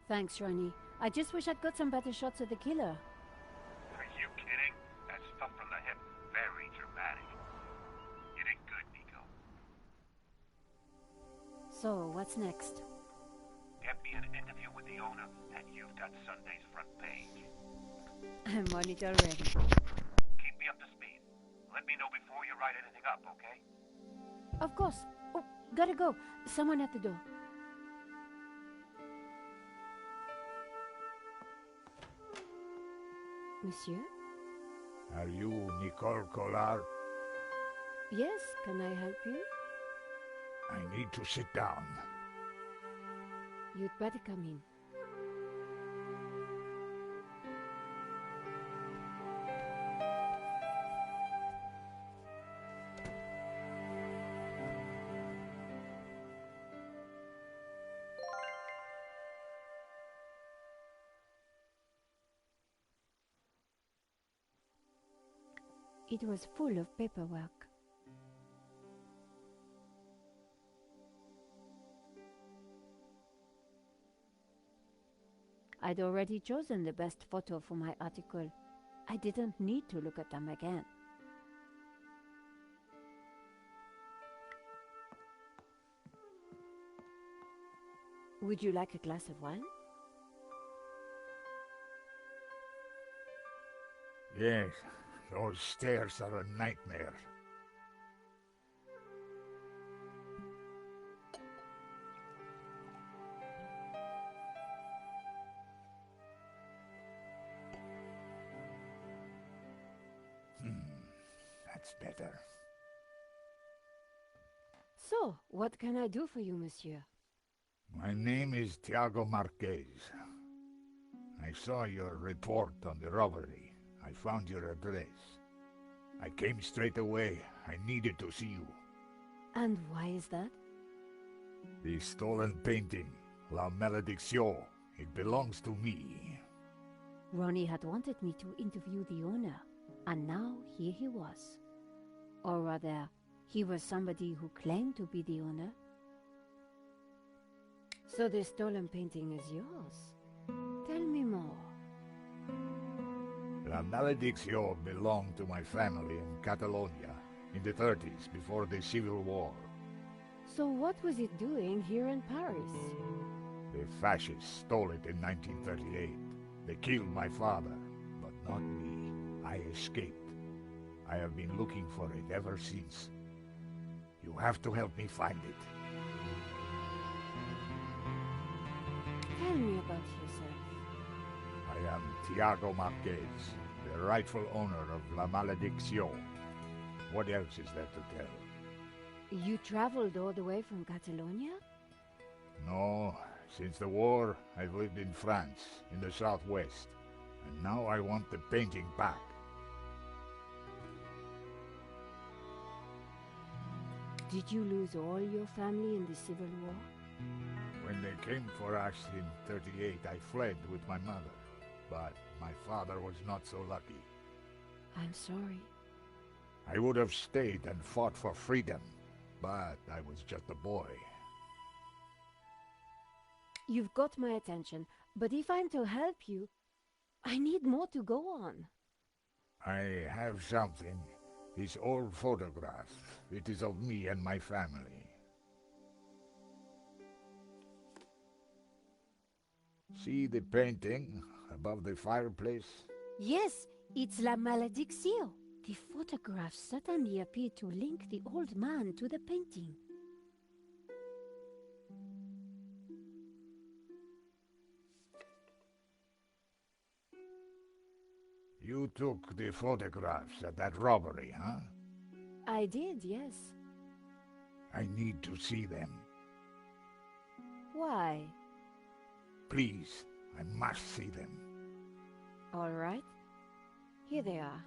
Thanks, Ronnie. I just wish I'd got some better shots of the killer. Are you kidding? That stuff from the hip, very dramatic. You did good, Nico. So, what's next? Get me an interview with the owner, and you've got Sunday's front page. I'm on it already. Keep me up to speed. Let me know before you write anything up, okay? Of course. Oh, gotta go. Someone at the door. Monsieur? Are you Nicole Collard? Yes, can I help you? I need to sit down. You'd better come in. It was full of paperwork. I'd already chosen the best photo for my article. I didn't need to look at them again. Would you like a glass of wine? Yes, those stairs are a nightmare. That's better. So, what can I do for you, monsieur? My name is Tiago Marquez. I saw your report on the robbery. I found your address. I came straight away. I needed to see you. And why is that? The stolen painting, La Malédiction. It belongs to me. Ronnie had wanted me to interview the owner, and now here he was. Or rather, he was somebody who claimed to be the owner. So the stolen painting is yours. Tell me more. La Malédiction belonged to my family in Catalonia in the 30s, before the Civil War. So what was it doing here in Paris? The fascists stole it in 1938. They killed my father, but not me. I escaped. I have been looking for it ever since. You have to help me find it. Tell me about yourself. I am Tiago Marquez, the rightful owner of La Malediction. What else is there to tell? You traveled all the way from Catalonia? No, since the war, I've lived in France, in the southwest. And now I want the painting back. Did you lose all your family in the Civil War? When they came for us in 38, I fled with my mother. But my father was not so lucky. I'm sorry. I would have stayed and fought for freedom, but I was just a boy. You've got my attention, but if I'm to help you, I need more to go on. I have something. This old photograph. It is of me and my family. See the painting above the fireplace? Yes, it's La Malediction. The photograph suddenly appeared to link the old man to the painting. You took the photographs at that robbery, huh? I did, yes. I need to see them. Why? Please, I must see them. All right. Here they are.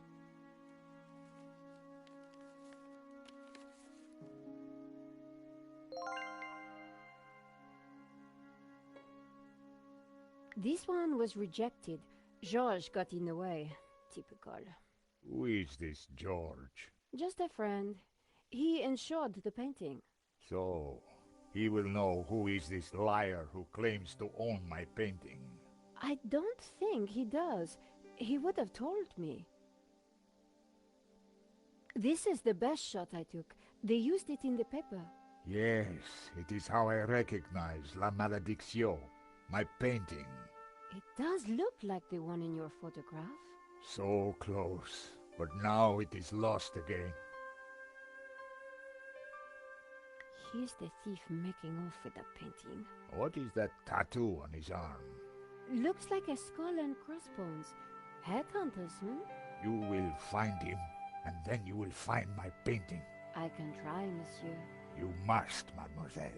This one was rejected. George got in the way. Typical. Who is this George? Just a friend. He insured the painting. So, he will know who is this liar who claims to own my painting. I don't think he does. He would have told me. This is the best shot I took. They used it in the paper. Yes, it is how I recognize La Malediction, my painting. It does look like the one in your photograph. So close, but now it is lost again. Here's the thief making off with the painting. What is that tattoo on his arm? Looks like a skull and crossbones. Headhunters, You will find him, and then you will find my painting. I can try, monsieur. You must, mademoiselle.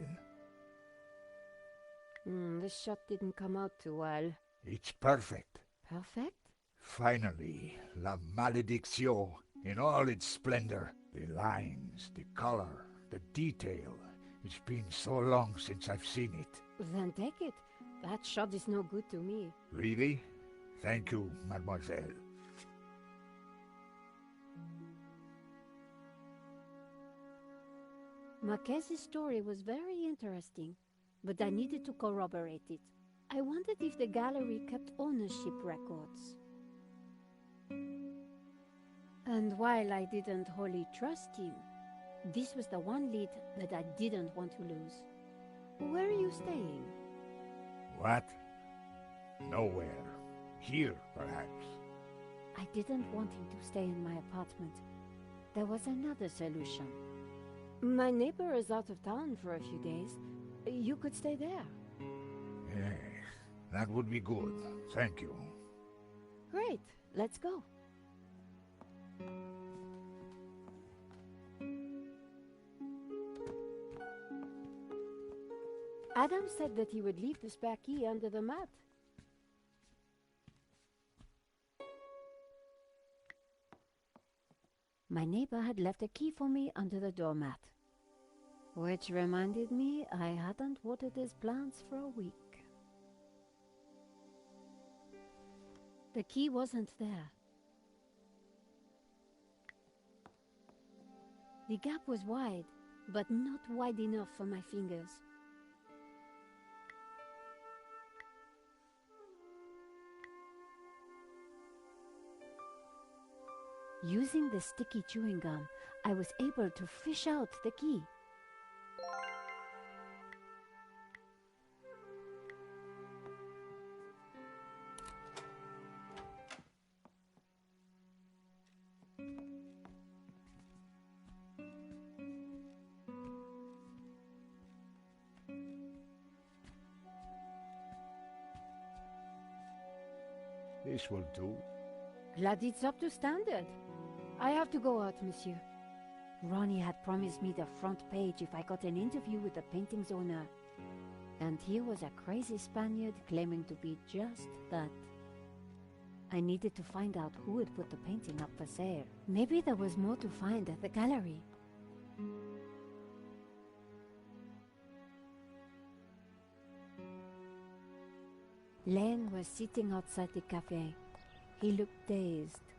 This shot didn't come out too well. It's perfect. Perfect? Finally, La Malediction, in all its splendor. The lines, the color, the detail. It's been so long since I've seen it. Then take it. That shot is no good to me. Really? Thank you, mademoiselle. Marquez's story was very interesting, but I needed to corroborate it. I wondered if the gallery kept ownership records. And while I didn't wholly trust him, this was the one lead that I didn't want to lose. Where are you staying? What? Nowhere. Here, perhaps. I didn't want him to stay in my apartment. There was another solution. My neighbor is out of town for a few days. You could stay there. Yes, that would be good. Thank you. Great. Let's go. Adam said that he would leave the spare key under the mat. My neighbor had left a key for me under the doormat. Which reminded me I hadn't watered his plants for a week. The key wasn't there. The gap was wide, but not wide enough for my fingers. Using the sticky chewing gum, I was able to fish out the key. This will do. Glad it's up to standard. I have to go out, monsieur. Ronnie had promised me the front page if I got an interview with the painting's owner. And here was a crazy Spaniard claiming to be just that. I needed to find out who had put the painting up for sale. Maybe there was more to find at the gallery. Len was sitting outside the cafe. He looked dazed.